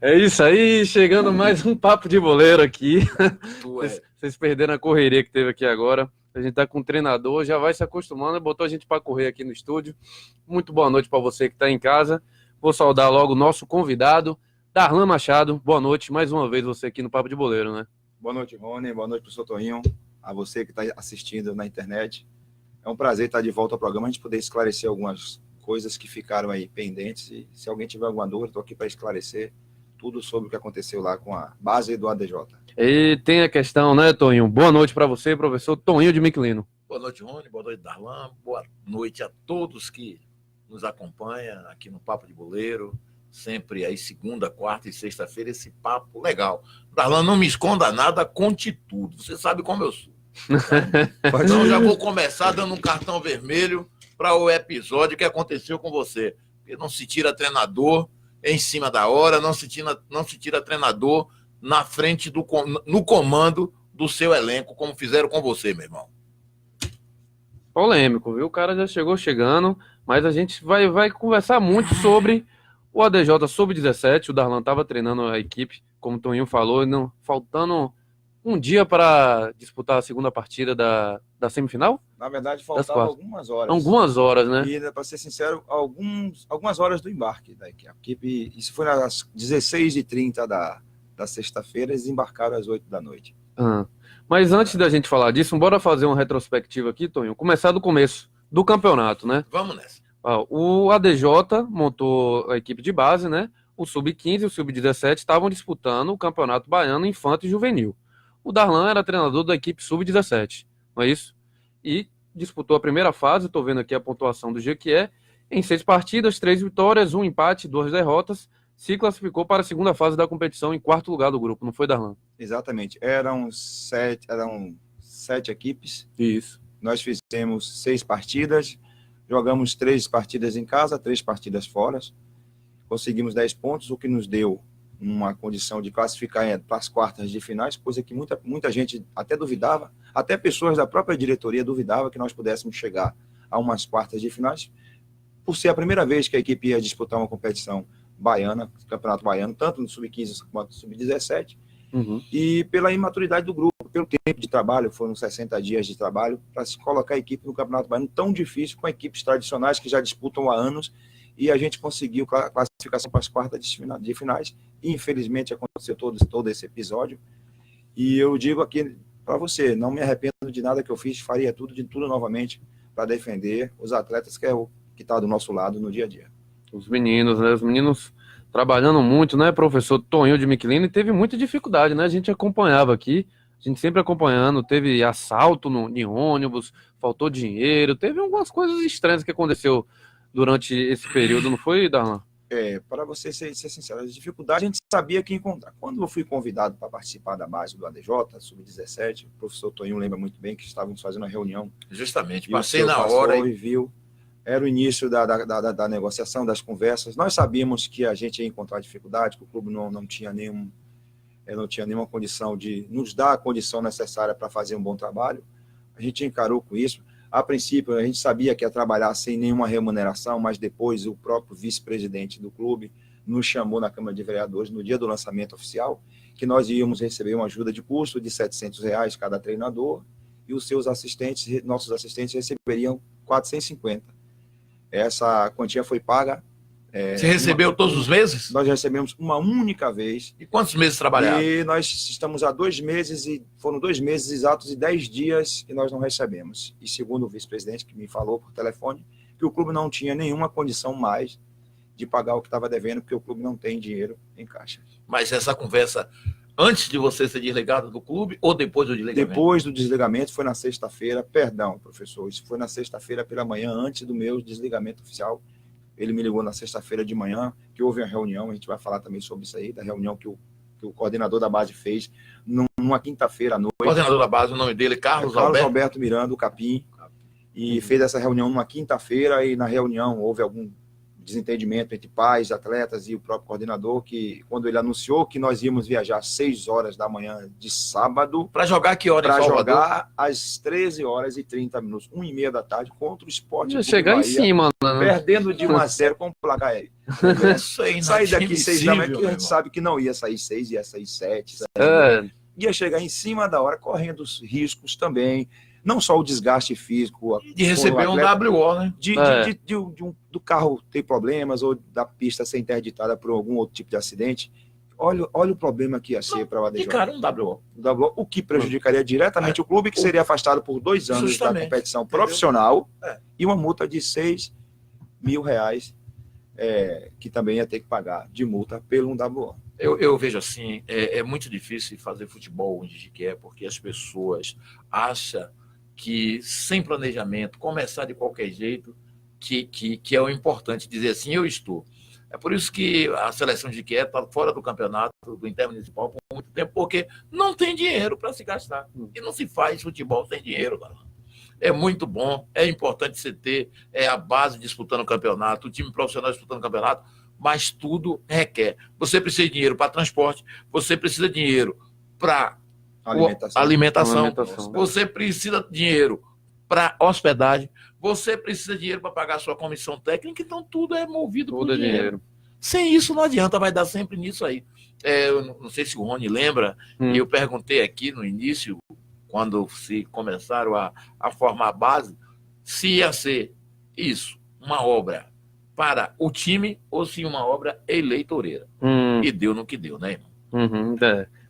É isso aí, chegando mais um papo de boleiro aqui. Tu é. Vocês perderam a correria que teve aqui agora. A gente tá com um treinador, já vai se acostumando, botou a gente para correr aqui no estúdio. Muito boa noite para você que está em casa. Vou saudar logo o nosso convidado, Darlan Machado. Boa noite, mais uma vez você aqui no Papo de Boleiro, né? Boa noite, Rony. Boa noite, professor Toninho. A você que está assistindo na internet. É um prazer estar de volta ao programa, a gente poder esclarecer algumas coisas que ficaram aí pendentes. E se alguém tiver alguma dúvida, estou aqui para esclarecer tudo sobre o que aconteceu lá com a base do ADJ. E tem a questão, né, Toninho? Boa noite para você, professor Toninho de Miquelino. Boa noite, Rony. Boa noite, Darlan. Boa noite a todos que nos acompanham aqui no Papo de Boleiro. Sempre aí, segunda, quarta e sexta-feira, esse papo legal. Darlan, não me esconda nada, conte tudo. Você sabe como eu sou. Então, já vou começar dando um cartão vermelho para o episódio que aconteceu com você. Porque não se tira treinador em cima da hora, não se tira treinador na frente no comando do seu elenco, como fizeram com você, meu irmão. Polêmico, viu? O cara já chegou chegando, mas a gente vai conversar muito sobre o ADJ Sub-17. O Darlan estava treinando a equipe, como o Toninho falou, não, faltando um dia para disputar a segunda partida da semifinal? Na verdade, faltavam algumas horas. Algumas horas, né? E, para ser sincero, algumas horas do embarque da equipe. Isso foi às 16h30 da sexta-feira, eles embarcaram às 8 da noite. Mas antes da gente falar disso, bora fazer uma retrospectiva aqui, Toninho. Começar do começo do campeonato, né? Vamos nessa. O ADJ montou a equipe de base, né? O Sub-15 e o Sub-17 estavam disputando o Campeonato Baiano Infanto e Juvenil. O Darlan era treinador da equipe Sub-17, não é isso? E disputou a primeira fase, estou vendo aqui a pontuação do Jequié, em 6 partidas, 3 vitórias, 1 empate, 2 derrotas, se classificou para a segunda fase da competição em 4º lugar do grupo, não foi, Darlan? Exatamente, eram 7 equipes. Isso. Nós fizemos 6 partidas, jogamos 3 partidas em casa, 3 partidas fora, conseguimos 10 pontos, o que nos deu uma condição de classificar para as quartas de finais, coisa que muita gente até duvidava, até pessoas da própria diretoria duvidavam que nós pudéssemos chegar a umas quartas de finais, por ser a primeira vez que a equipe ia disputar uma competição baiana, campeonato baiano, tanto no Sub-15 quanto no Sub-17, e pela imaturidade do grupo, pelo tempo de trabalho, foram 60 dias de trabalho, para se colocar a equipe no campeonato baiano tão difícil, com equipes tradicionais que já disputam há anos, e a gente conseguiu a classificação para as quartas de finais. Infelizmente aconteceu todo esse episódio, e eu digo aqui para você, não me arrependo de nada que eu fiz, faria tudo novamente para defender os atletas que está do nosso lado no dia a dia. Os meninos, né? Os meninos trabalhando muito, né, professor Toninho de Miquelino, e teve muita dificuldade, né? A gente acompanhava aqui, a gente sempre acompanhando, teve assalto em ônibus, faltou dinheiro, teve algumas coisas estranhas que aconteceu durante esse período, não foi, Darlan? Para você ser sincero, as dificuldades a gente sabia que encontrar. Quando eu fui convidado para participar da base do ADJ, Sub-17, o professor Toninho lembra muito bem que estávamos fazendo a reunião. Justamente, passei na hora e viu. Era o início da negociação, das conversas. Nós sabíamos que a gente ia encontrar dificuldade, que o clube não tinha nenhuma condição de nos dar a condição necessária para fazer um bom trabalho. A gente encarou com isso. A princípio, a gente sabia que ia trabalhar sem nenhuma remuneração, mas depois o próprio vice-presidente do clube nos chamou na Câmara de Vereadores no dia do lançamento oficial, que nós íamos receber uma ajuda de custo de R$700 cada treinador, e os seus assistentes, nossos assistentes, receberiam 450. Essa quantia foi paga. Você recebeu todos os meses? Nós recebemos uma única vez. E quantos meses trabalharam? E nós estamos há 2 meses, e foram 2 meses exatos e 10 dias que nós não recebemos. E segundo o vice-presidente, que me falou por telefone, que o clube não tinha nenhuma condição mais de pagar o que estava devendo, porque o clube não tem dinheiro em caixa. Mas essa conversa antes de você ser desligado do clube ou depois do desligamento? Depois do desligamento, foi na sexta-feira, perdão, professor, isso foi na sexta-feira pela manhã, antes do meu desligamento oficial. Ele me ligou na sexta-feira de manhã, que houve uma reunião, a gente vai falar também sobre isso aí, da reunião que o coordenador da base fez numa quinta-feira à noite. O coordenador da base, o nome dele, Carlos Alberto Miranda, o Capim, e fez essa reunião numa quinta-feira, e na reunião houve desentendimento entre pais, atletas e o próprio coordenador, que quando ele anunciou que nós íamos viajar às 6 horas da manhã de sábado, Para jogar que hora em para Salvador? jogar às 13 horas e 30 minutos, 1h30 da tarde, contra o Sport Ia Clube chegar em Bahia, cima, né? perdendo de 1-0 com o placar aéreo. Isso é Sair daqui 6 da manhã, inadmissível, que a meu gente irmão. sabe que não ia sair 6, ia sair 7. É, Ia chegar em cima da hora, correndo os riscos também, não só o desgaste físico, De receber um WO, né? do carro ter problemas ou da pista ser interditada por algum outro tipo de acidente. Olha o problema que ia ser para o De ADJ. cara, um WO. O que prejudicaria diretamente o clube, que seria afastado por 2 anos Justamente. da competição Entendeu? profissional É. e uma multa de R$6 mil, que também ia ter que pagar de multa pelo 1WO. Eu vejo assim, é muito difícil fazer futebol onde a gente quer, porque as pessoas acham que sem planejamento, começar de qualquer jeito, que é o importante, dizer assim, eu estou. É por isso que a seleção de Jiquié está fora do campeonato, do intermunicipal, por muito tempo, porque não tem dinheiro para se gastar. E não se faz futebol sem dinheiro, galera. É muito bom, é importante você ter a base disputando o campeonato, o time profissional disputando o campeonato, mas tudo requer. Você precisa de dinheiro para transporte, você precisa de dinheiro para alimentação, você precisa de dinheiro para hospedagem, você precisa de dinheiro para pagar a sua comissão técnica, então tudo é movido por dinheiro. Sem isso não adianta, vai dar sempre nisso aí. Eu não sei se o Rony lembra, eu perguntei aqui no início, quando se começaram a formar a base, se ia ser isso, uma obra para o time ou se uma obra eleitoreira. E deu no que deu, né, irmão?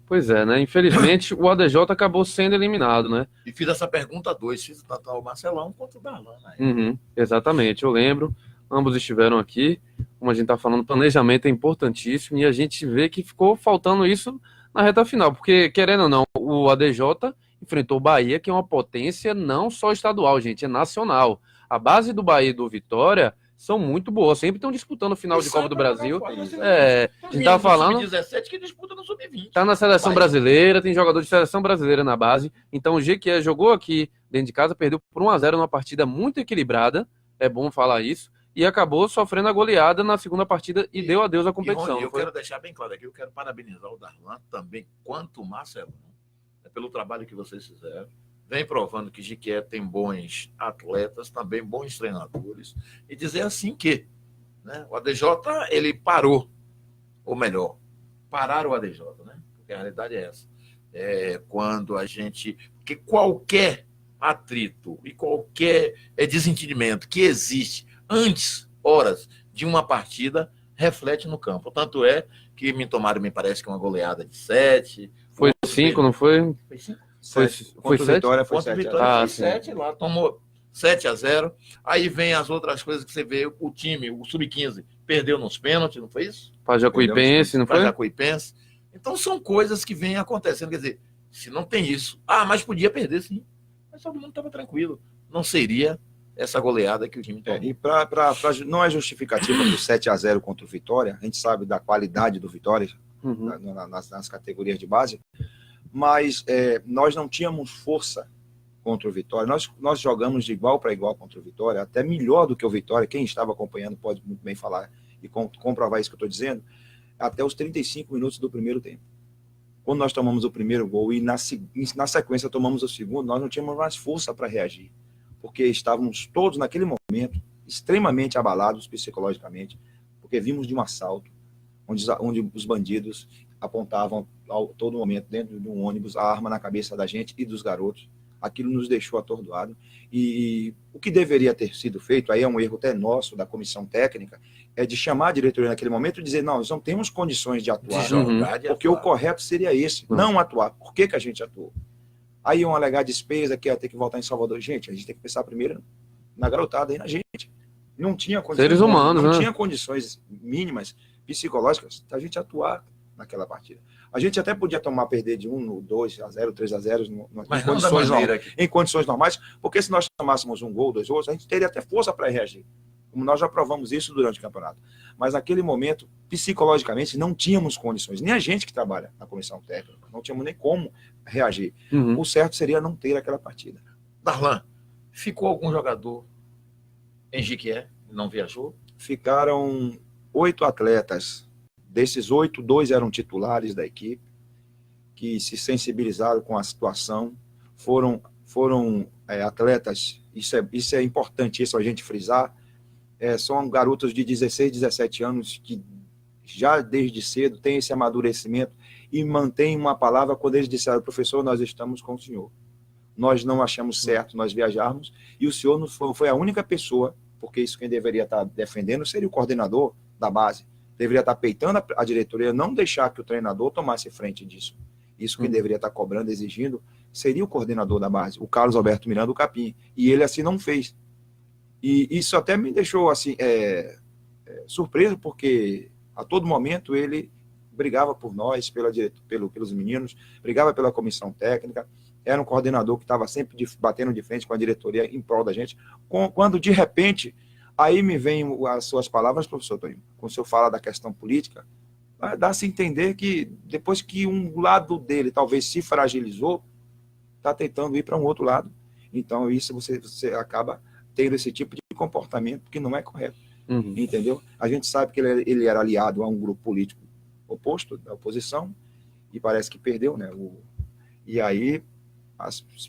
Pois é, né? Infelizmente, o ADJ acabou sendo eliminado, né? E fiz essa pergunta a 2, fiz tanto ao Marcelão quanto o Darlan. Né? Exatamente, eu lembro. Ambos estiveram aqui. Como a gente está falando, planejamento é importantíssimo e a gente vê que ficou faltando isso na reta final, porque, querendo ou não, o ADJ enfrentou o Bahia, que é uma potência não só estadual, gente, é nacional. A base do Bahia e do Vitória são muito boas, sempre estão disputando o final de Copa do Brasil. A gente tá falando. Sub-17 que disputa no Sub-20. Tá na seleção brasileira, tem jogador de seleção brasileira na base. Então o Jequié jogou aqui dentro de casa, perdeu por 1-0 numa partida muito equilibrada, é bom falar isso, e acabou sofrendo a goleada na segunda partida e deu adeus à competição. Rony, eu quero deixar bem claro aqui, eu quero parabenizar o Darlan também, quanto o Marcelão, pelo trabalho que vocês fizeram. Vem provando que Jiquié tem bons atletas, também bons treinadores, e dizer assim que, né, o ADJ, ele parou, ou melhor, pararam o ADJ, né? Porque a realidade é essa. Quando a gente... Porque qualquer atrito e qualquer desentendimento que existe antes, horas, de uma partida, reflete no campo. Tanto é que me tomaram, me parece que uma goleada de 7. Foi 5, não foi? Foi 5? Foi 7? Vitória, foi 7. Foi 7 lá, tomou 7-0. Aí vem as outras coisas que você vê, o time, o Sub-15, perdeu nos pênaltis, não foi isso? Para Jacuipense, não foi? Para Jacuipense. Então são coisas que vêm acontecendo, quer dizer, se não tem isso, mas podia perder sim. Mas todo mundo estava tranquilo. Não seria essa goleada que o time tomou. E não é justificativa do 7-0 contra o Vitória, a gente sabe da qualidade do Vitória nas categorias de base, mas nós não tínhamos força contra o Vitória. Nós jogamos de igual para igual contra o Vitória, até melhor do que o Vitória. Quem estava acompanhando pode muito bem falar e comprovar isso que eu estou dizendo, até os 35 minutos do primeiro tempo. Quando nós tomamos o primeiro gol e na sequência tomamos o segundo, nós não tínhamos mais força para reagir, porque estávamos todos naquele momento extremamente abalados psicologicamente, porque vimos de um assalto onde os bandidos apontavam a todo momento dentro de um ônibus a arma na cabeça da gente e dos garotos. Aquilo nos deixou atordoado. E o que deveria ter sido feito, aí é um erro até nosso, da comissão técnica, é de chamar a diretoria naquele momento e dizer, não, nós não temos condições de atuar, porque o correto seria esse, não atuar. Por que a gente atuou? Aí iam alegar despesa, que ia ter que voltar em Salvador. Gente, a gente tem que pensar primeiro na garotada e na gente. Não tinha condições, seres humanos, não tinha condições mínimas psicológicas da gente atuar naquela partida. A gente até podia perder de 1, 2-0, 3-0 em condições normais, porque se nós tomássemos um gol, 2 gols, a gente teria até força para reagir. Como nós já provamos isso durante o campeonato. Mas naquele momento, psicologicamente, não tínhamos condições. Nem a gente que trabalha na comissão técnica, não tínhamos nem como reagir. O certo seria não ter aquela partida. Darlan, ficou algum jogador em Jiquié? Não viajou? ficaram 8 atletas. Desses 8, 2 eram titulares da equipe, que se sensibilizaram com a situação. Foram atletas, isso é importante, isso a gente frisar, são garotos de 16, 17 anos que já desde cedo têm esse amadurecimento e mantêm uma palavra quando eles disseram: professor, nós estamos com o senhor. Nós não achamos certo nós viajarmos, e o senhor foi a única pessoa, porque isso quem deveria estar defendendo seria o coordenador da base, deveria estar peitando a diretoria, não deixar que o treinador tomasse frente disso. Isso quem deveria estar cobrando, exigindo, seria o coordenador da base, o Carlos Alberto Miranda, o Capim, e ele assim não fez. E isso até me deixou assim, surpreso, porque a todo momento ele brigava por nós, pelos meninos, brigava pela comissão técnica, era um coordenador que estava sempre batendo de frente com a diretoria em prol da gente. Quando, de repente, aí me vem as suas palavras, professor Toninho, quando o senhor fala da questão política, dá-se a entender que depois que um lado dele talvez se fragilizou, está tentando ir para um outro lado. Então, isso você acaba tendo esse tipo de comportamento que não é correto. Uhum. Entendeu? A gente sabe que ele era aliado a um grupo político oposto, da oposição, e parece que perdeu, né? E aí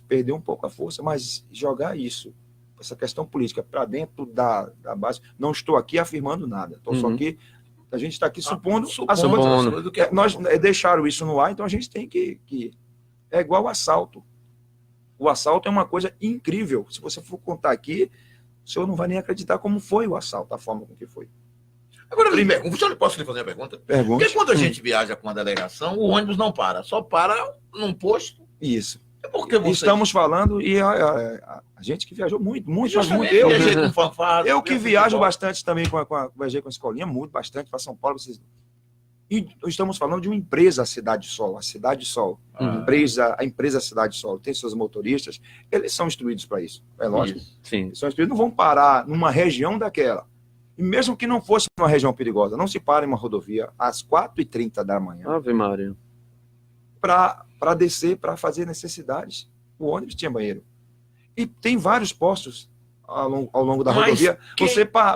perdeu um pouco a força, mas jogar isso, essa questão política, para dentro da base, não estou aqui afirmando nada, estou só aqui, a gente está aqui supondo as coisas. Nós deixaram isso no ar, então a gente tem que é igual o assalto. O assalto é uma coisa incrível. Se você for contar aqui, o senhor não vai nem acreditar como foi o assalto, a forma com que foi. Agora, posso lhe fazer uma pergunta? Pergunta. Porque quando a gente viaja com a delegação, o ônibus não para, só para num posto. Isso. Porque estamos falando, e a gente que viajou muito, faz muito. Eu viajei com fanfarra. Eu que viajo bastante também, viajei com a escolinha, muito, bastante para São Paulo. E estamos falando de uma empresa, a Cidade Sol. A Cidade Sol, a empresa Cidade Sol, tem seus motoristas, eles são instruídos para isso, é lógico. Sim. Eles são instruídos, não vão parar numa região daquela. E mesmo que não fosse uma região perigosa, não se para em uma rodovia às 4h30 da manhã. Ave Maria. Para descer, para fazer necessidades. O ônibus tinha banheiro. E tem vários postos ao longo da rodovia.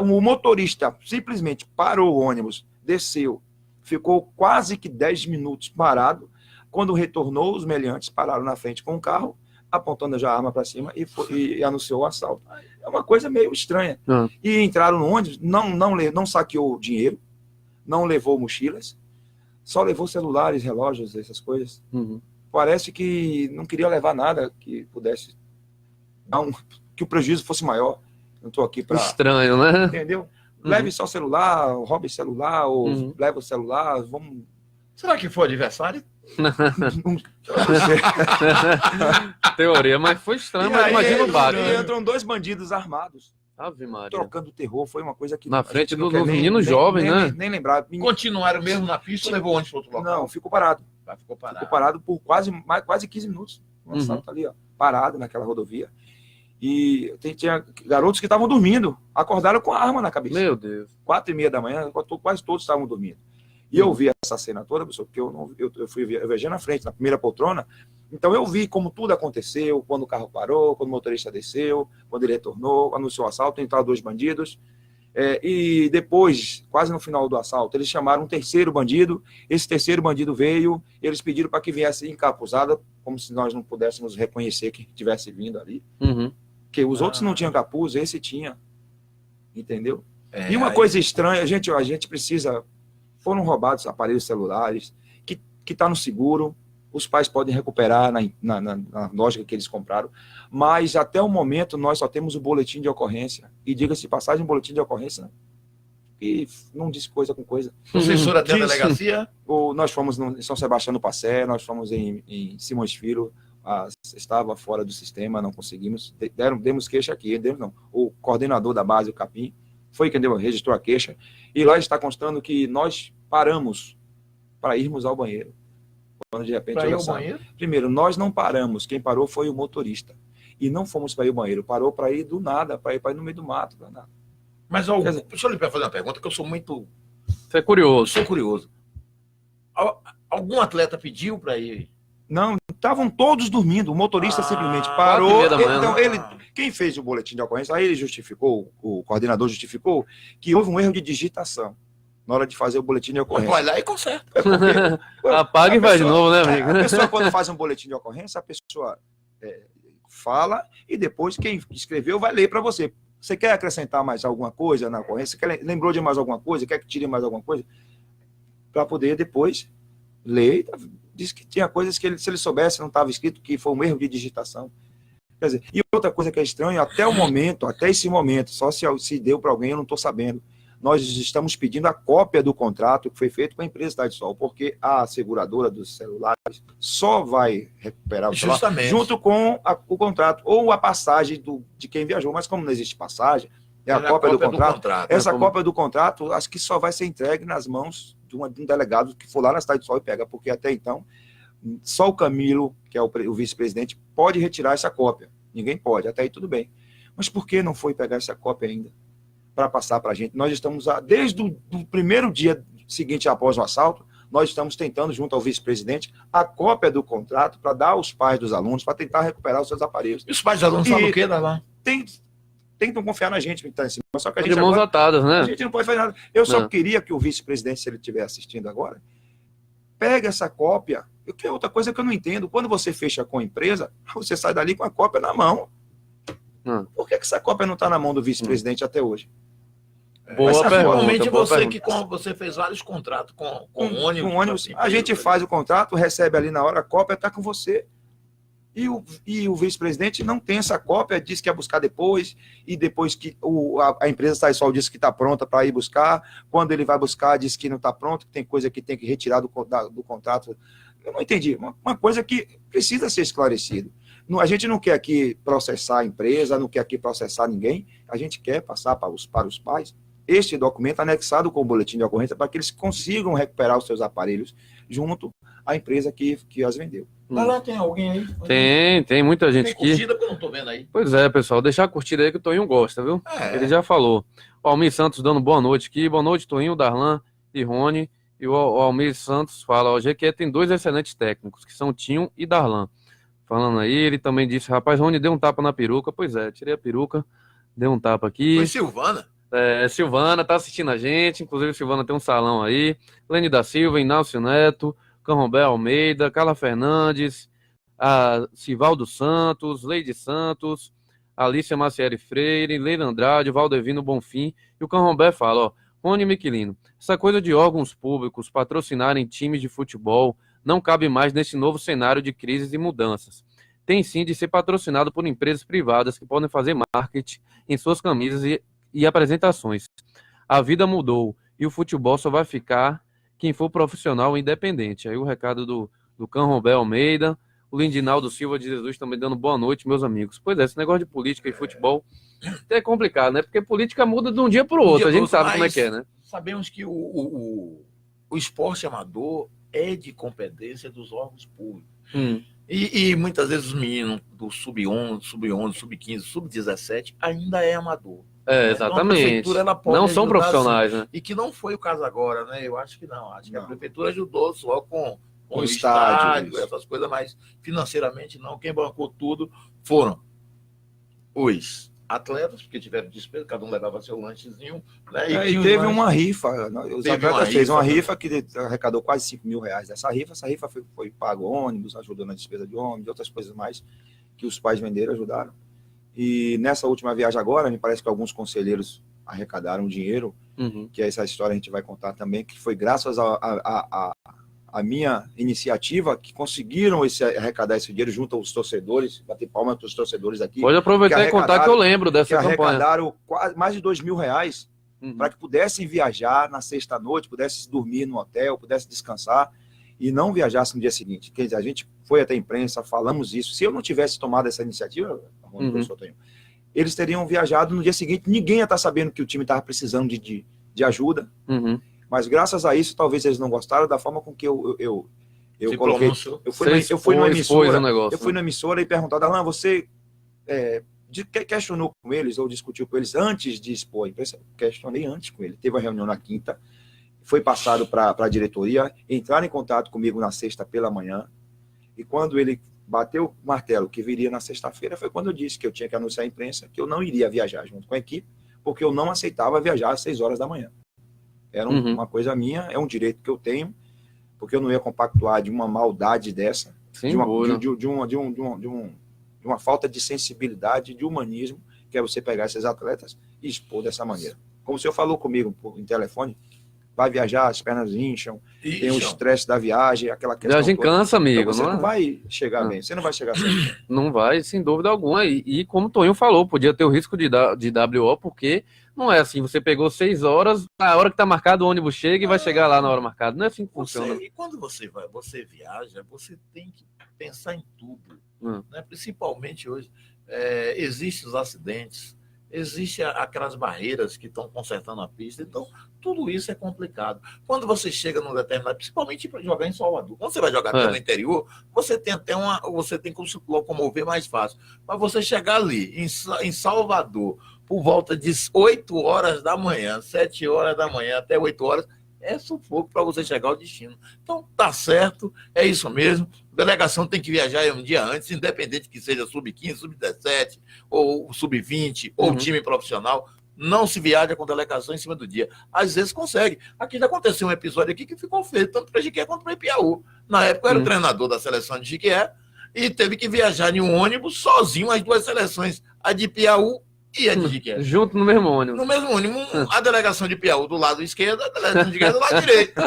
O motorista simplesmente parou o ônibus, desceu, ficou quase que 10 minutos parado. Quando retornou, os meliantes pararam na frente com o carro, apontando já a arma para cima e anunciou o assalto. É uma coisa meio estranha. E entraram no ônibus, não saqueou dinheiro, não levou mochilas, só levou celulares, relógios, essas coisas. Parece que não queria levar nada que pudesse que o prejuízo fosse maior. Não estou aqui para... Estranho, né? Entendeu? Leve só o celular, roube celular, ou leve o celular, vamos... Será que foi adversário? Teoria, mas foi estranho, mas imagina o bar. Entram 2 bandidos armados. Ave Maria. Trocando terror, foi uma coisa que... Na frente dos meninos jovens, né? Nem lembrar. Continuaram mesmo na pista ou levou o ônibus para outro local? Não, ficou parado. Ficou parado por quase 15 minutos. Um assalto ali, ó, parado naquela rodovia. E tinha garotos que estavam dormindo, acordaram com a arma na cabeça. Meu Deus. 4h30 da manhã, quase todos estavam dormindo. E eu vi essa cena toda, pessoal, porque eu viajei na frente, na primeira poltrona, então eu vi como tudo aconteceu, quando o carro parou, quando o motorista desceu, quando ele retornou, anunciou o assalto, entraram 2 bandidos, e depois, quase no final do assalto, eles chamaram um terceiro bandido, esse terceiro bandido veio, eles pediram para que viesse encapuzada, como se nós não pudéssemos reconhecer que tivesse vindo ali, porque os outros não tinham capuz, esse tinha, entendeu? E uma coisa estranha, a gente precisa... Foram roubados aparelhos celulares, que está no seguro, os pais podem recuperar na lógica que eles compraram, mas até o momento nós só temos o boletim de ocorrência. E diga-se de passagem, boletim de ocorrência, e não disse coisa com coisa. O censura até a delegacia? Nós fomos em São Sebastião do Passé, nós fomos em Simões Filho, estava fora do sistema, não conseguimos, demos queixa aqui, o coordenador da base, o Capim, foi quem registrou a queixa, e lá está constando que nós paramos para irmos ao banheiro. Quando de repente primeiro, nós não paramos, quem parou foi o motorista. E não fomos para ir ao banheiro, parou para ir do nada, para ir no meio do mato. Nada. Mas deixa eu lhe fazer uma pergunta, que eu sou muito... Você é curioso. Sou curioso. Algum atleta pediu para ir? Não, estavam todos dormindo, o motorista simplesmente parou. Então, quem fez o boletim de ocorrência, aí ele justificou, o coordenador justificou, que houve um erro de digitação na hora de fazer o boletim de ocorrência. Vai lá e conserta. É porque, Apaga e vai de novo, né, amigo? A pessoa, quando faz um boletim de ocorrência, a pessoa fala e depois quem escreveu vai ler para você. Você quer acrescentar mais alguma coisa na ocorrência? Lembrou de mais alguma coisa? Quer que tire mais alguma coisa? Para poder depois ler. Disse que tinha coisas que se ele soubesse, não estava escrito, que foi um erro de digitação. Quer dizer, e outra coisa que é estranha, até esse momento, só se deu para alguém, eu não estou sabendo. Nós estamos pedindo a cópia do contrato que foi feito com a empresa Estado de Sol, porque a seguradora dos celulares só vai recuperar o celular junto com o contrato, ou a passagem de quem viajou. Mas como não existe passagem, é a cópia do contrato. Essa cópia do contrato, acho que só vai ser entregue nas mãos de um delegado que for lá na Estado de Sol e pega, porque até então, só o Camilo, que é o vice-presidente, pode retirar essa cópia. Ninguém pode, até aí tudo bem. Mas por que não foi pegar essa cópia ainda? Para passar para a gente. Nós estamos, desde o primeiro dia seguinte após o assalto, nós estamos tentando, junto ao vice-presidente, a cópia do contrato para dar aos pais dos alunos, para tentar recuperar os seus aparelhos. E os pais dos alunos falam o quê, Darlan? Tentam confiar na gente que está em cima. Só que a De gente mãos agora, atadas, né? a gente não pode fazer nada. Eu só queria que o vice-presidente, se ele estiver assistindo agora, pegue essa cópia. Que é outra coisa que eu não entendo. Quando você fecha com a empresa, você sai dali com a cópia na mão. Por que essa cópia não está na mão do vice-presidente até hoje? Boa pergunta. Normalmente Boa você pergunta. você fez vários contratos com ônibus. Com ônibus. A gente faz o contrato, recebe ali na hora, a cópia está com você. E o vice-presidente não tem essa cópia, diz que ia buscar depois, e depois que a empresa Estado de Sol disse que está pronta para ir buscar, quando ele vai buscar, diz que não está pronto, que tem coisa que tem que retirar do contrato. Eu não entendi. Uma coisa que precisa ser esclarecido. A gente não quer aqui processar a empresa, não quer aqui processar ninguém, a gente quer passar para os pais este documento anexado com o boletim de ocorrência para que eles consigam recuperar os seus aparelhos junto à empresa que as vendeu. Lá tem alguém aí? Tem muita gente aqui. Curtida que eu não tô vendo aí. Pois é, pessoal, deixar a curtida aí que o Toninho gosta, viu? Ele já falou. O Almir Santos dando boa noite aqui. Boa noite, Toninho, Darlan e Rony. E o Almir Santos fala, o GQ tem 2 excelentes técnicos, que são Tinho e Darlan. Falando aí, ele também disse, rapaz, Rony deu um tapa na peruca. Pois é, tirei a peruca, deu um tapa aqui. Foi Silvana? Silvana tá assistindo a gente, inclusive Silvana tem um salão aí. Lene da Silva, Inácio Neto, Canrombé Almeida, Carla Fernandes, a Sivaldo Santos, Leide Santos, Alicia Macieri Freire, Leila Andrade, Valdevino Bonfim. E o Canrombé fala, ó, Rony Miquelino, essa coisa de órgãos públicos patrocinarem times de futebol não cabe mais nesse novo cenário de crises e mudanças. Tem sim de ser patrocinado por empresas privadas que podem fazer marketing em suas camisas e apresentações. A vida mudou e o futebol só vai ficar quem for profissional e independente. Aí o recado do Canrombé Almeida, o Lindinaldo Silva de Jesus também dando boa noite, meus amigos. Pois é, esse negócio de política e futebol é complicado, né? Porque política muda de um dia para o outro, a gente sabe como é que é, né? Sabemos que o esporte amador é de competência dos órgãos públicos. E muitas vezes os meninos do sub-11, sub-11, sub-15, sub-17 ainda é amador. Exatamente. Então, ela pode não são ajudar, profissionais, assim, né? E que não foi o caso agora, né? Eu acho que não. Acho que a prefeitura ajudou só com o estádio, estádio, essas coisas, mas financeiramente não. Quem bancou tudo foram os atletas, porque tiveram despesa, cada um levava seu lanchezinho. Né? E teve uma rifa. Os atletas fez uma rifa que arrecadou quase 5 mil reais dessa rifa. Essa rifa foi pago ônibus, ajudou na despesa de ônibus, outras coisas mais que os pais venderam, ajudaram. E nessa última viagem agora, me parece que alguns conselheiros arrecadaram dinheiro, que essa história a gente vai contar também, que foi graças a minha iniciativa que conseguiram arrecadar esse dinheiro junto aos torcedores, bater palmas para os torcedores aqui. Pode aproveitar e contar que eu lembro dessa campanha. Arrecadaram mais de 2 mil reais para que pudessem viajar na sexta-noite, pudessem dormir no hotel, pudessem descansar e não viajassem no dia seguinte. Quer dizer, a gente foi até a imprensa, falamos isso. Se eu não tivesse tomado essa iniciativa, eles teriam viajado no dia seguinte, ninguém ia estar sabendo que o time estava precisando de ajuda. Mas graças a isso, talvez eles não gostaram da forma com que eu coloquei. Eu fui na emissora e perguntei, Darlan, você questionou com eles ou discutiu com eles antes de expor a imprensa? Questionei antes com ele. Teve uma reunião na quinta, foi passado para a diretoria, entraram em contato comigo na sexta pela manhã, e quando ele bateu o martelo que viria na sexta-feira foi quando eu disse que eu tinha que anunciar à imprensa que eu não iria viajar junto com a equipe, porque eu não aceitava viajar às 6 horas da manhã. Era uma coisa minha, é um direito que eu tenho, porque eu não ia compactuar de uma maldade dessa, de uma falta de sensibilidade, de humanismo, que é você pegar esses atletas e expor dessa maneira. Como o senhor falou comigo em telefone, vai viajar, as pernas incham, tem o estresse da viagem, aquela questão. Viagem toda. cansa, amigo. Então você não vai chegar bem, você não vai chegar certo. Não vai, sem dúvida alguma. E como o Toninho falou, podia ter o risco de WO, porque não é assim, você pegou 6 horas, na hora que tá marcado o ônibus chega e vai chegar lá na hora marcada. Não é assim que funciona. E quando você viaja, você tem que pensar em tudo. Né? Principalmente hoje, existem os acidentes, existem aquelas barreiras que estão consertando a pista, então tudo isso é complicado. Quando você chega num determinado, principalmente para jogar em Salvador, quando você vai jogar pelo interior, você tem até você tem como se locomover mais fácil. Mas você chegar ali em Salvador por volta de 8 horas da manhã, 7 horas da manhã até 8 horas, é sufoco para você chegar ao destino. Então, tá certo, é isso mesmo. A delegação tem que viajar um dia antes, independente que seja sub-15, sub-17, ou sub-20, ou time profissional. Não se viaja com delegação em cima do dia. Às vezes consegue. Aqui já aconteceu um episódio aqui que ficou feio, tanto para Jiquié quanto para Ipiaú. Na época, eu era o treinador da seleção de Jiquié e teve que viajar em um ônibus sozinho, as duas seleções, a de Ipiaú e a de Jiquié. Junto no mesmo ônibus. No mesmo ônibus. A delegação de Piauí do lado esquerdo, a delegação de Jiquié do lado direito.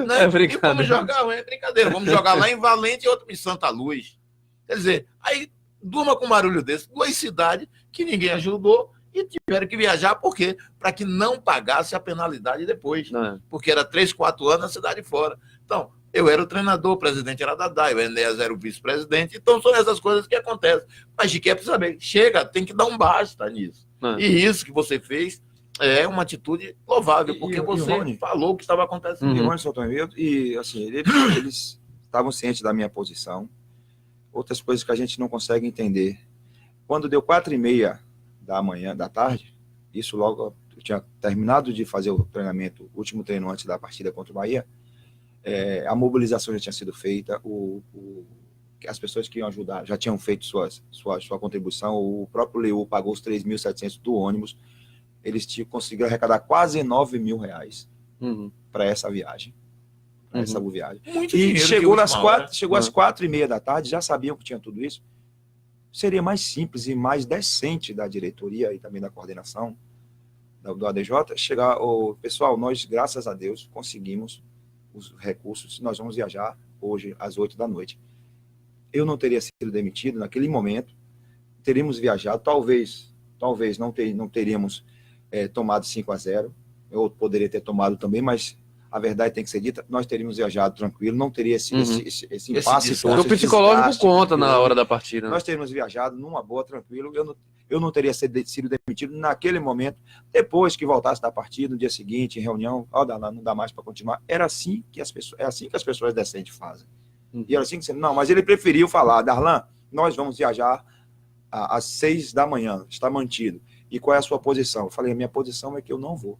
Né? É brincadeira. E vamos jogar, é brincadeira. Vamos jogar lá em Valente e outro em Santa Luz. Quer dizer, aí durma com um barulho desse. 2 cidades que ninguém ajudou e tiveram que viajar. Por quê? Para que não pagasse a penalidade depois. Porque era 3, 4 anos na cidade fora. Então, eu era o treinador, o presidente era Dadá, o Enéas era o vice-presidente. Então, são essas coisas que acontecem. Mas Jiquié precisa saber, chega, tem que dar um basta nisso. E isso que você fez é uma atitude louvável, porque você falou o que estava acontecendo. E Rony Sotonho, e assim, eles estavam cientes da minha posição. Outras coisas que a gente não consegue entender. Quando deu 4h30 da tarde, isso logo, eu tinha terminado de fazer o treinamento, o último treino antes da partida contra o Bahia, a mobilização já tinha sido feita, as pessoas que iam ajudar já tinham feito sua contribuição, o próprio Leu pagou os 3.700 do ônibus, eles conseguiram arrecadar quase R$9 mil para essa viagem, para essa viagem. E chegou às 4h30 da tarde, já sabiam que tinha tudo isso, seria mais simples e mais decente da diretoria e também da coordenação do ADJ, chegar, pessoal, nós, graças a Deus, conseguimos os recursos, nós vamos viajar hoje às 8 da noite. Eu não teria sido demitido naquele momento, teríamos viajado, talvez não teríamos tomado 5-0, eu poderia ter tomado também, mas a verdade tem que ser dita, nós teríamos viajado tranquilo, não teria esse impasse todo. O psicológico conta na hora da partida. Nós teríamos viajado numa boa, tranquilo, eu não teria sido demitido naquele momento, depois que voltasse da partida, no dia seguinte, em reunião, não dá mais para continuar. Era assim que as pessoas decentes fazem. E era assim que não, mas ele preferiu falar, Darlan, nós vamos viajar às 6 da manhã, está mantido. E qual é a sua posição? Eu falei, a minha posição é que eu não vou.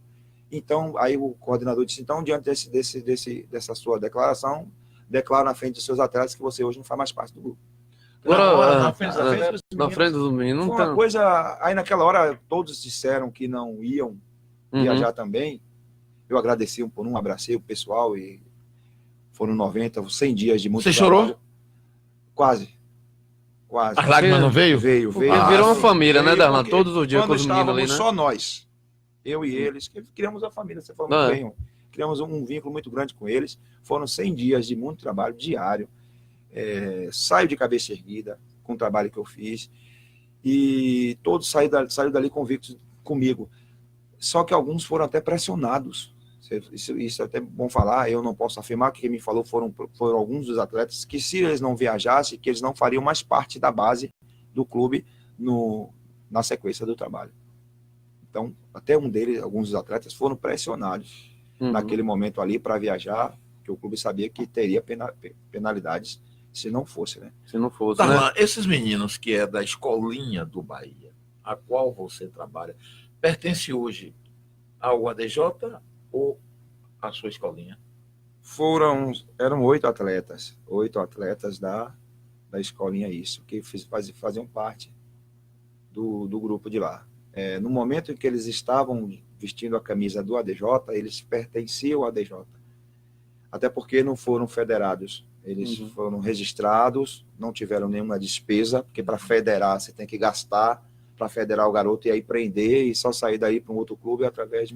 Então, aí o coordenador disse, então, diante dessa sua declaração, declara na frente dos seus atletas que você hoje não faz mais parte do grupo. Agora, na frente dos meninos. Foi uma coisa, aí naquela hora todos disseram que não iam viajar também. Eu agradeci abracei o pessoal e foram 100 dias de muito trabalho. Você chorou? Quase. As lágrimas não veio? Veio. Virou uma família, né, Darlan? Todos os dias com os meninos ali, né? Só nós, eu e eles, criamos a família, você falou muito bem, criamos um vínculo muito grande com eles. Foram 100 dias de muito trabalho diário. Saio de cabeça erguida com o trabalho que eu fiz e todos saíram dali convictos comigo, só que alguns foram até pressionados, isso é até bom falar, eu não posso afirmar que quem me falou foram alguns dos atletas que se eles não viajassem, que eles não fariam mais parte da base do clube na sequência do trabalho. Então, até alguns dos atletas foram pressionados naquele momento ali para viajar, que o clube sabia que teria penalidades se não fosse, né? Se não fosse, né? Esses meninos que é da escolinha do Bahia, a qual você trabalha, pertence hoje ao ADJ ou à sua escolinha? Eram 8 atletas da da escolinha isso, que faziam parte do grupo de lá. No momento em que eles estavam vestindo a camisa do ADJ, eles pertenciam ao ADJ. Até porque não foram federados. Eles foram registrados, não tiveram nenhuma despesa, porque para federar você tem que gastar para federar o garoto e aí prender e só sair daí para um outro clube através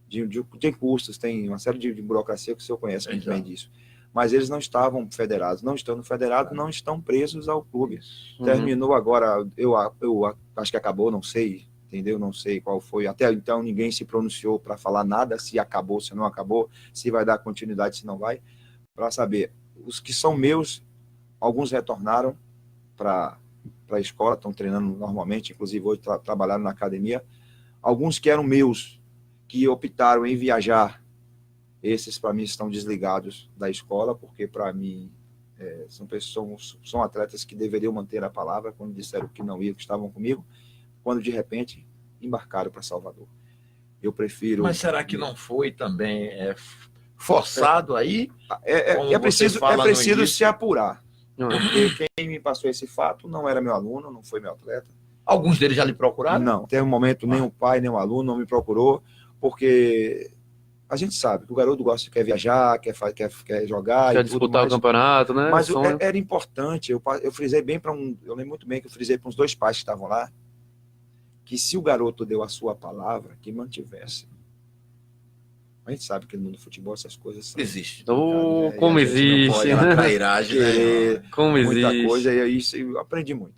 de custos. Tem uma série de burocracia que o senhor conhece muito bem disso. Mas eles não estavam federados. Não estando federados, não estão presos ao clube. Terminou agora, eu acho que acabou, não sei, entendeu? Não sei qual foi. Até então ninguém se pronunciou para falar nada, se acabou, se não acabou, se vai dar continuidade, se não vai. Para saber, os que são meus, alguns retornaram para a escola, estão treinando normalmente, inclusive hoje trabalharam na academia. Alguns que eram meus, que optaram em viajar, esses para mim estão desligados da escola, porque para mim são atletas que deveriam manter a palavra quando disseram que não iam, que estavam comigo, quando de repente embarcaram para Salvador. Eu prefiro... Mas será que não foi também forçado aí? É preciso se apurar. Porque quem me passou esse fato não era meu aluno, não foi meu atleta. Alguns deles já lhe procuraram? Não, até o momento nem o pai, nem o aluno não me procurou, porque a gente sabe que o garoto quer viajar, quer jogar. Quer disputar o campeonato, né? Mas era importante, eu frisei bem eu lembro muito bem que eu frisei para uns 2 pais que estavam lá, que se o garoto deu a sua palavra, que mantivesse. A gente sabe que no mundo do futebol essas coisas são... Existe. Como existe, né? Trairagem, né? Como muita existe. coisa, e isso eu aprendi muito.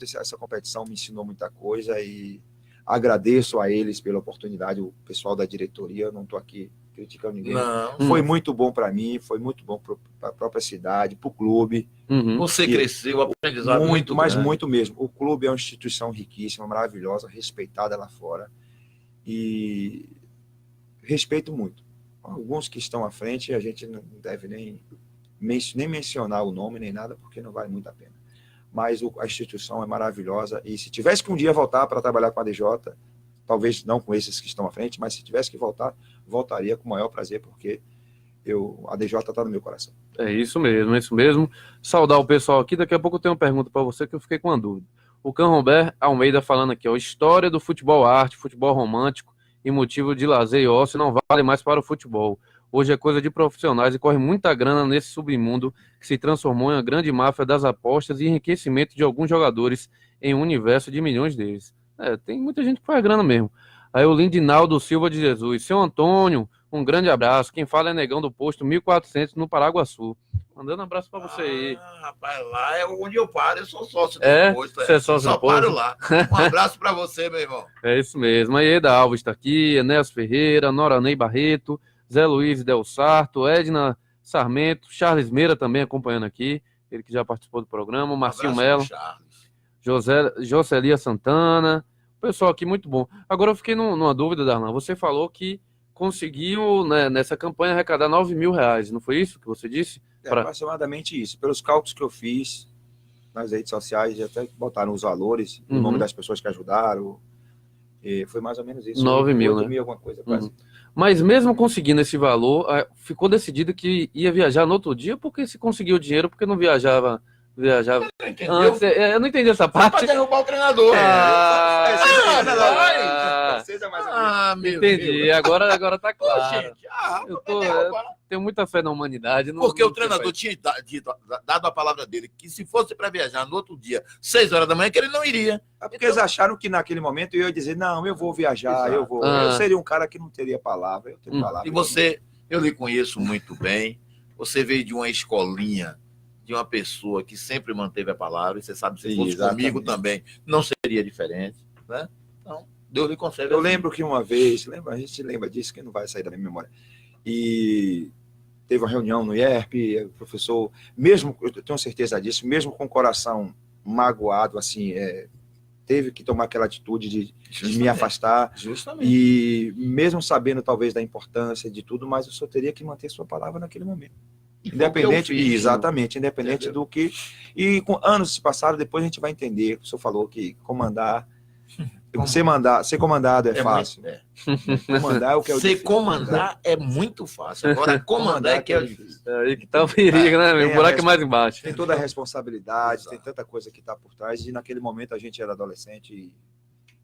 Essa competição me ensinou muita coisa e agradeço a eles pela oportunidade, o pessoal da diretoria, eu não estou aqui criticando ninguém. Não. Foi muito bom para mim, foi muito bom para a própria cidade, para o clube. Você cresceu, aprendizado muito mas grande. muito mesmo. O clube é uma instituição riquíssima, maravilhosa, respeitada lá fora. E respeito muito. Alguns que estão à frente, a gente não deve nem mencionar o nome, nem nada, porque não vale muito a pena. Mas a instituição é maravilhosa, e se tivesse que um dia voltar para trabalhar com a DJ, talvez não com esses que estão à frente, mas se tivesse que voltar, voltaria com o maior prazer, porque a DJ está no meu coração. É isso mesmo, é isso mesmo. Saudar o pessoal aqui, daqui a pouco eu tenho uma pergunta para você que eu fiquei com uma dúvida. O Canrobert Almeida falando aqui, ó, história do futebol arte, futebol romântico e motivo de lazer e ócio não vale mais para o futebol. Hoje é coisa de profissionais e corre muita grana nesse submundo que se transformou em uma grande máfia das apostas e enriquecimento de alguns jogadores em um universo de milhões deles. Tem muita gente que faz grana mesmo. Aí o Lindinaldo Silva de Jesus. Seu Antônio, um grande abraço. Quem fala é Negão do Posto 1400 no Paraguaçu. Mandando um abraço para você aí. Rapaz, lá é onde eu paro, eu sou sócio do posto. Você é sócio do posto? Só paro lá. Um abraço para você, meu irmão. É isso mesmo. Aí Eda Alves está aqui, Enéas Ferreira, Noranei Barreto, Zé Luiz Del Sarto, Edna Sarmento, Charles Meira também acompanhando aqui, ele que já participou do programa, Marcinho Melo, Jocelia Santana, o pessoal aqui muito bom. Agora eu fiquei numa dúvida, Darlan, você falou que conseguiu, né, nessa campanha arrecadar R$9.000, não foi isso que você disse? Aproximadamente isso, pelos cálculos que eu fiz nas redes sociais, até botaram os valores, o nome das pessoas que ajudaram, e foi mais ou menos isso. 9.000, 8.000, alguma coisa, quase. Mas mesmo conseguindo esse valor, ficou decidido que ia viajar no outro dia, porque se conseguiu o dinheiro, porque não viajava antes. Eu não entendi essa parte. Para derrubar o treinador. Entendi, agora tá claro. Gente, eu tenho muita fé na humanidade. Porque o treinador tinha dado a palavra dele, que se fosse para viajar no outro dia, 6 horas da manhã, que ele não iria. Porque eles acharam que naquele momento eu ia dizer, não, eu vou viajar, exato. Eu vou. Eu seria um cara que não teria palavra. Eu tenho palavra. E você, eu lhe conheço muito bem, você veio de uma escolinha, de uma pessoa que sempre manteve a palavra, e você sabe, se fosse comigo também, não seria diferente, né? Então, Deus lhe concede. Eu lembro que uma vez, a gente lembra disso, que não vai sair da minha memória, e teve uma reunião no IERP, o professor, mesmo, eu tenho certeza disso, mesmo com o coração magoado, assim, teve que tomar aquela atitude de me afastar. Justamente. E mesmo sabendo talvez da importância de tudo, mas eu só teria que manter sua palavra naquele momento. Independente, exatamente, independente do que... E com anos se passaram, depois a gente vai entender, o senhor falou que comandar Ser comandado é fácil. Comandar é o que é o Ser difícil. comandar é muito fácil. Agora, comandar é que é o difícil. É aí que tá o perigo, né? Tem O a buraco é mais embaixo. Tem toda a responsabilidade, Exato. tem tanta coisa que está por trás, e naquele momento a gente era adolescente e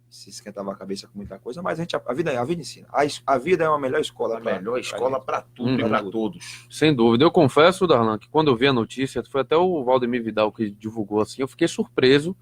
se esquentava a cabeça com muita coisa, mas a vida ensina. A vida é uma melhor escola. A melhor escola para tudo e Uhum. para todos. Sem dúvida. Eu confesso, Darlan, que quando eu vi a notícia, foi até o Valdemir Vidal que divulgou assim, eu fiquei surpreso.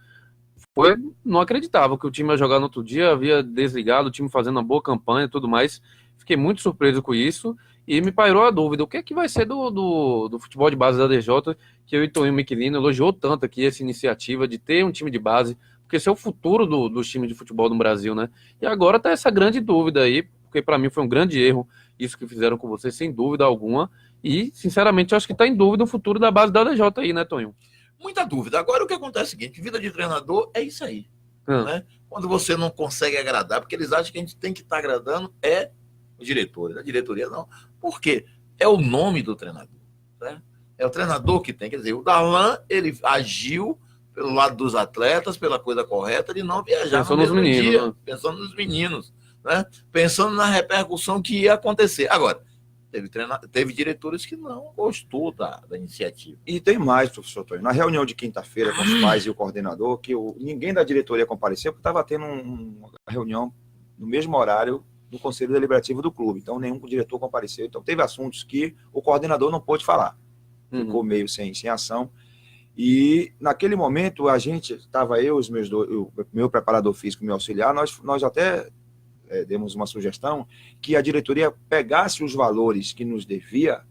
Não acreditava que o time ia jogar no outro dia, havia desligado, o time fazendo uma boa campanha e tudo mais. Fiquei muito surpreso com isso e me pairou a dúvida. O que é que vai ser do futebol de base da DJ, que eu e Toninho Miquelino elogiou tanto aqui essa iniciativa de ter um time de base, porque esse é o futuro dos times de futebol no Brasil, né? E agora tá essa grande dúvida aí, porque para mim foi um grande erro isso que fizeram com você, sem dúvida alguma. E, sinceramente, eu acho que tá em dúvida o futuro da base da DJ aí, né, Toninho? Muita dúvida. Agora, o que acontece é o seguinte: vida de treinador é isso aí. Né? Quando você não consegue agradar, porque eles acham que a gente tem que estar agradando os diretores. A diretoria não. Por quê? É o nome do treinador. Né? É o treinador que tem. Quer dizer, o Darlan, ele agiu pelo lado dos atletas, pela coisa correta de não viajar Pensando no nos mesmo meninos, dia, né? pensando nos meninos, né? Pensando na repercussão que ia acontecer. Agora, teve diretores que não gostou da iniciativa. E tem mais, professor Tonho. Na reunião de quinta-feira com os pais e o coordenador, que ninguém da diretoria compareceu, porque estava tendo uma reunião no mesmo horário do Conselho Deliberativo do clube. Então, nenhum diretor compareceu. Então, teve assuntos que o coordenador não pôde falar. Ficou meio sem ação. E, naquele momento, a gente, estava eu, o meu preparador físico, meu auxiliar, nós até demos uma sugestão que a diretoria pegasse os valores que nos devia,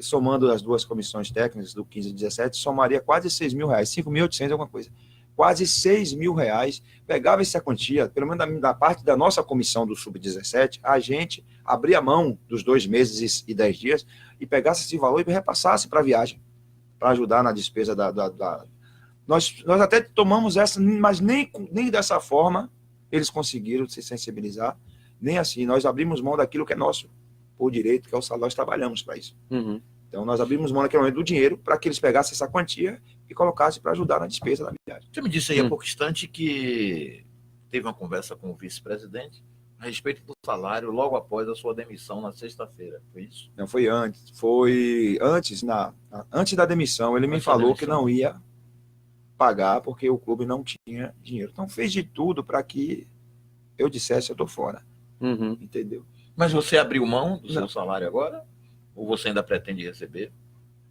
somando as duas comissões técnicas do 15 e 17, somaria quase 6 mil reais, 5.800 alguma coisa, quase 6 mil reais, pegava essa quantia, pelo menos da parte da nossa comissão do Sub-17, a gente abria mão dos 2 meses e 10 dias e pegasse esse valor e repassasse para a viagem, para ajudar na despesa Nós até tomamos essa, mas nem dessa forma eles conseguiram se sensibilizar, nem assim. Nós abrimos mão daquilo que é nosso, por direito, que é o salário, nós trabalhamos para isso. Uhum. Então, nós abrimos mão naquele momento do dinheiro para que eles pegassem essa quantia e colocassem para ajudar na despesa da viagem. Você me disse aí há pouco instante que teve uma conversa com o vice-presidente a respeito do salário logo após a sua demissão na sexta-feira, foi isso? Não, foi antes. Foi antes da demissão, ele me falou que não ia pagar porque o clube não tinha dinheiro. Então, fez de tudo para que eu dissesse: eu estou fora. Uhum. Entendeu? Mas você abriu mão do seu salário agora? Ou você ainda pretende receber?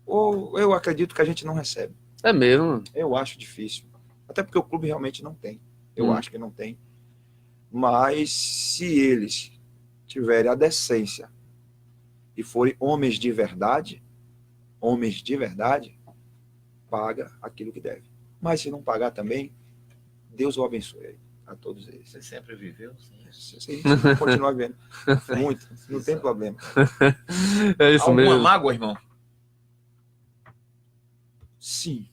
Ou eu acredito que a gente não recebe. É mesmo. Eu acho difícil. Até porque o clube realmente não tem. Eu acho que não tem. Mas se eles tiverem a decência e forem homens de verdade, paga aquilo que deve. Mas se não pagar também, Deus o abençoe a todos eles. Você sempre viveu assim? Sim, continua vendo. Muito, não tem problema. É isso Alguma mesmo. mágoa, irmão? Sim.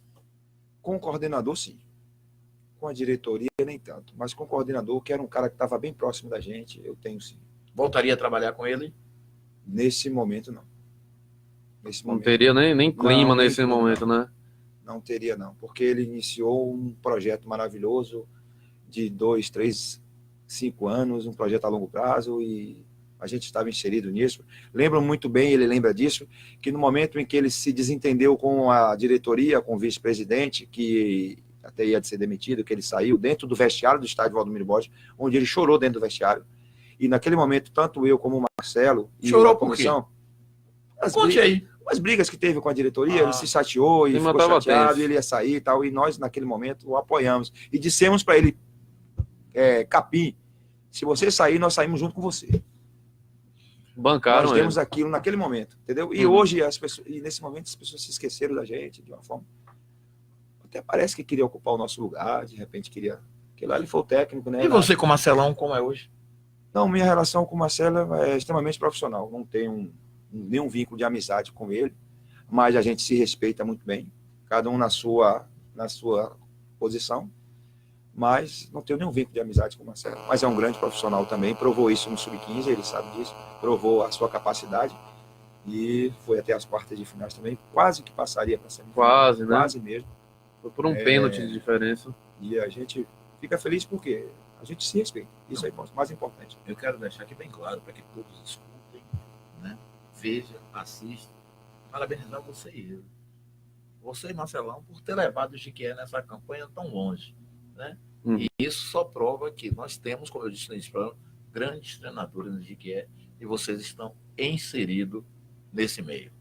Com o coordenador, sim. Com a diretoria, nem tanto. Mas com o coordenador, que era um cara que estava bem próximo da gente, eu tenho sim. Voltaria a trabalhar com ele? Nesse momento, não. Não teria nem clima nem nesse clima, momento, né? Não teria, não. Porque ele iniciou um projeto maravilhoso de 2, 3, 5 anos, um projeto a longo prazo, e a gente estava inserido nisso. Lembro muito bem, ele lembra disso, que no momento em que ele se desentendeu com a diretoria, com o vice-presidente, que até ia ser demitido, que ele saiu dentro do vestiário do estádio Valdomiro Borges, onde ele chorou dentro do vestiário. E naquele momento, tanto eu como o Marcelo e Chorou a comissão... Conte aí. As brigas que teve com a diretoria, ele se chateou e ficou chateado, e ele ia sair e tal, e nós, naquele momento, o apoiamos. E dissemos para ele: Capim, se você sair, nós saímos junto com você. Bancaram nós demos ele. aquilo naquele momento, entendeu? E hoje, nesse momento, as pessoas se esqueceram da gente de uma forma... Até parece que queria ocupar o nosso lugar, de repente queria... Porque lá ele foi o técnico, né? E você com o Marcelão, como é hoje? Não, minha relação com o Marcelo é extremamente profissional. Não tenho nenhum vínculo de amizade com ele, mas a gente se respeita muito bem, cada um na sua posição, mas não tenho nenhum vínculo de amizade com o Marcelo. Mas é um grande profissional também, provou isso no Sub-15, ele sabe disso, provou a sua capacidade e foi até as quartas de finais também, quase que passaria para a semifinal. Quase, né? Quase mesmo. Foi por um pênalti de diferença. E a gente fica feliz porque A gente se respeita. Isso é o mais importante. Eu quero deixar aqui bem claro para que todos escutem, né? Vejam, assistam. Parabenizar você e eu. Você e Marcelão por ter levado o Jequié nessa campanha tão longe, né? E isso só prova que nós temos, como eu disse nesse programa, grandes treinadores no Jequié e vocês estão inseridos nesse meio.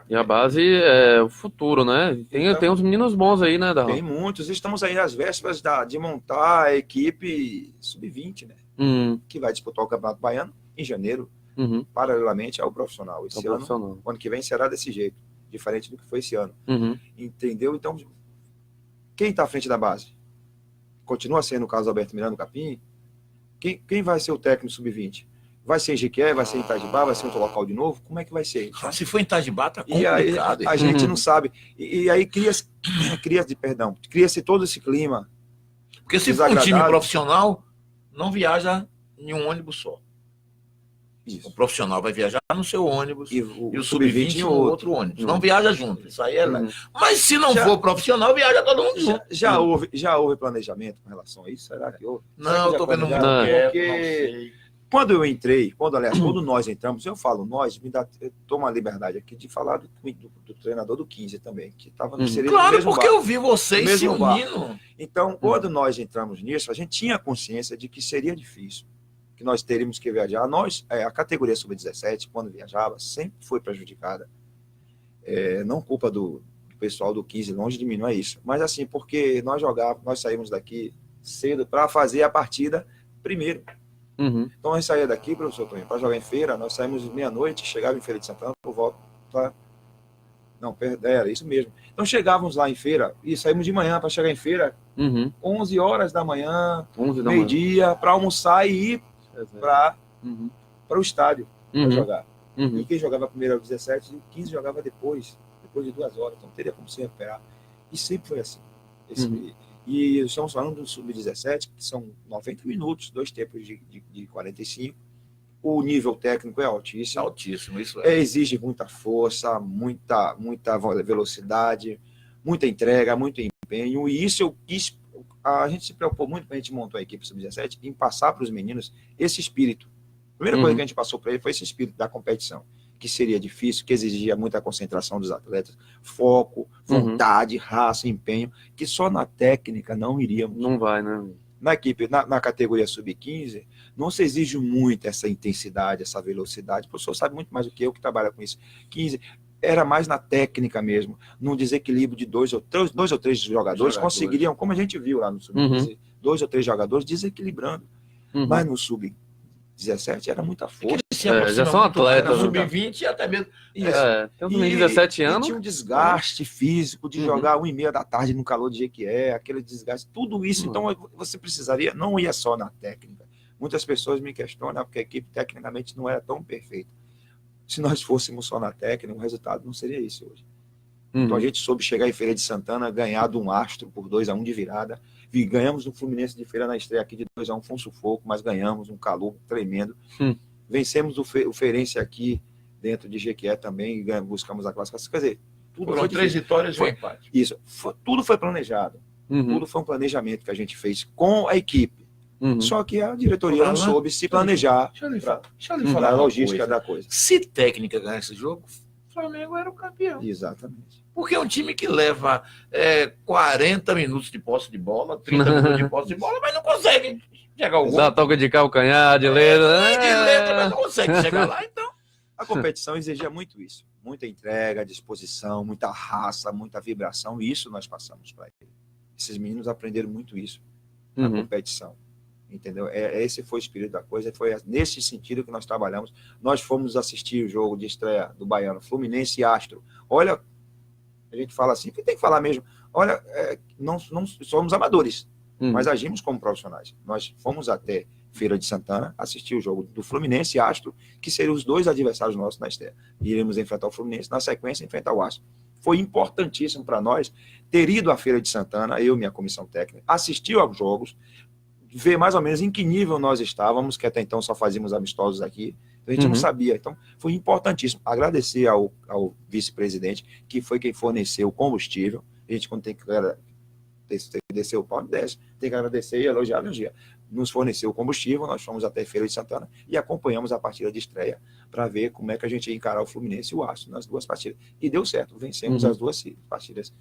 E a base é o futuro, né? Tem uns meninos bons aí, né, Darlan? Tem muitos. Estamos aí às vésperas de montar a equipe sub-20, né? Que vai disputar o Campeonato Baiano em janeiro, paralelamente ao profissional. Esse ano, ano que vem será desse jeito, diferente do que foi esse ano. Entendeu? Então, quem está à frente da base? Continua sendo o Carlos Alberto Miranda, no Capim? Quem vai ser o técnico sub-20? Vai ser em Jequié, vai ser em Itajibá, vai ser em outro local de novo? Como é que vai ser? Então, se for em Itajibá, tá complicado. E aí, a gente não sabe. E aí cria-se todo esse clima. Porque se for um time profissional, não viaja em um ônibus só. Isso. O profissional vai viajar no seu ônibus e o sub-20 em outro ônibus. Não viaja junto. Isso aí é. Mas se não for profissional, viaja todo mundo junto. Já houve planejamento com relação a isso? Será que houve? Não, eu estou vendo muito porque quando eu entrei, quando nós entramos, eu falo nós, eu tomo a liberdade aqui de falar do treinador do 15 também, que estava no mesmo Claro, porque eu vi vocês se unindo. Então, quando nós entramos nisso, a gente tinha consciência de que seria difícil, que nós teríamos que viajar. A categoria sub-17, quando viajava, sempre foi prejudicada. Não culpa do pessoal do 15, longe de mim, não é isso. Mas assim, porque nós saímos daqui cedo para fazer a partida primeiro. Então, a gente saía daqui, professor Tonho, para jogar em feira, nós saímos meia-noite, chegava em Feira de Santana, por volta. Não, era isso mesmo. Então, chegávamos lá em feira e saímos de manhã para chegar em feira, 11 horas da manhã, meio-dia, para almoçar e ir para o estádio para jogar. E quem jogava primeiro era o 17 e o 15 jogava depois de 2 horas, então não teria como se recuperar. E sempre foi assim. E estamos falando do sub-17, que são 90 minutos, 2 tempos de 45. O nível técnico é altíssimo. Altíssimo, isso exige muita força, muita velocidade, muita entrega, muito empenho. E isso a gente se preocupou muito quando a gente montou a equipe sub-17 em passar para os meninos esse espírito. A primeira coisa que a gente passou para ele foi esse espírito da competição, que seria difícil, que exigia muita concentração dos atletas, foco, vontade, raça, empenho, que só na técnica não iríamos. Não vai, né? Na equipe, na categoria sub-15, não se exige muito essa intensidade, essa velocidade. O professor sabe muito mais do que eu que trabalha com isso. 15 era mais na técnica mesmo, num desequilíbrio de 2 ou 3 jogadores conseguiriam, como a gente viu lá no sub-15, 2 ou 3 jogadores desequilibrando. Mas no sub-17 era muita força. Já são atletas. Sub-20 e até mesmo. Tem uns meninos de 17 anos. Tinha um desgaste físico de jogar 1h30 da tarde no calor de Jequié, aquele desgaste, tudo isso. Então você precisaria, não ia só na técnica. Muitas pessoas me questionam porque a equipe tecnicamente não era tão perfeita. Se nós fôssemos só na técnica, o resultado não seria esse hoje. Então a gente soube chegar em Feira de Santana, ganhar de um Astro por 2-1 de virada. Ganhamos do Fluminense de Feira na estreia aqui de 2-1, foi um sufoco, mas ganhamos um calor tremendo. Vencemos o Feirense aqui dentro de Jequié também, buscamos a classificação. Quer dizer, tudo foram 3 vitórias e um empate. Isso, tudo foi planejado. Tudo foi um planejamento que a gente fez com a equipe. Só que a diretoria não soube se planejar Deixa eu lhe falar a logística da coisa. Se técnica ganhar esse jogo, o Flamengo era o campeão. Exatamente. Porque é um time que leva 40 minutos de posse de bola, 30 minutos de posse de bola, mas não consegue chegar ao gol. Dá toque de calcanhar, de letra. De letra, mas não consegue chegar lá, então. A competição exigia muito isso. Muita entrega, disposição, muita raça, muita vibração. E isso nós passamos para eles. Esses meninos aprenderam muito isso na competição. Entendeu? Esse foi o espírito da coisa. Foi nesse sentido que nós trabalhamos. Nós fomos assistir o jogo de estreia do Baiano, Fluminense e Astro. Olha, a gente fala assim, que tem que falar mesmo. Olha, não somos amadores, mas agimos como profissionais. Nós fomos até Feira de Santana assistir o jogo do Fluminense e Astro, que seriam os 2 adversários nossos na estreia. Iremos enfrentar o Fluminense, na sequência enfrentar o Astro. Foi importantíssimo para nós ter ido à Feira de Santana, eu e minha comissão técnica, assistir aos jogos, ver mais ou menos em que nível nós estávamos, que até então só fazíamos amistosos aqui, a gente não sabia. Então, foi importantíssimo. Agradecer ao vice-presidente, que foi quem forneceu o combustível. A gente, quando tem desceu o pau, desce. Tem que agradecer e elogiar. Nos forneceu o combustível, nós fomos até Feira de Santana e acompanhamos a partida de estreia para ver como é que a gente ia encarar o Fluminense e o Aço nas duas partidas. E deu certo, vencemos as duas partidas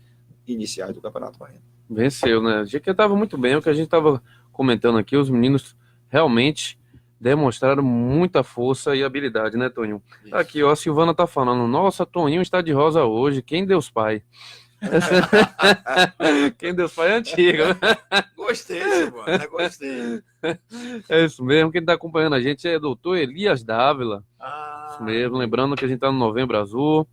iniciais do Campeonato Baiano. Venceu, né? O GQ estava muito bem, o que a gente estava comentando aqui, os meninos realmente demonstraram muita força e habilidade, né, Toninho? Isso. Aqui, ó, a Silvana tá falando, nossa, Toninho está de rosa hoje, quem Deus Pai? Quem Deus Pai é antigo, né? Gostei, Silvana, gostei. É isso mesmo, quem está acompanhando a gente é o doutor Elias Dávila. Ah, Isso mesmo, lembrando que a gente está no Novembro Azul.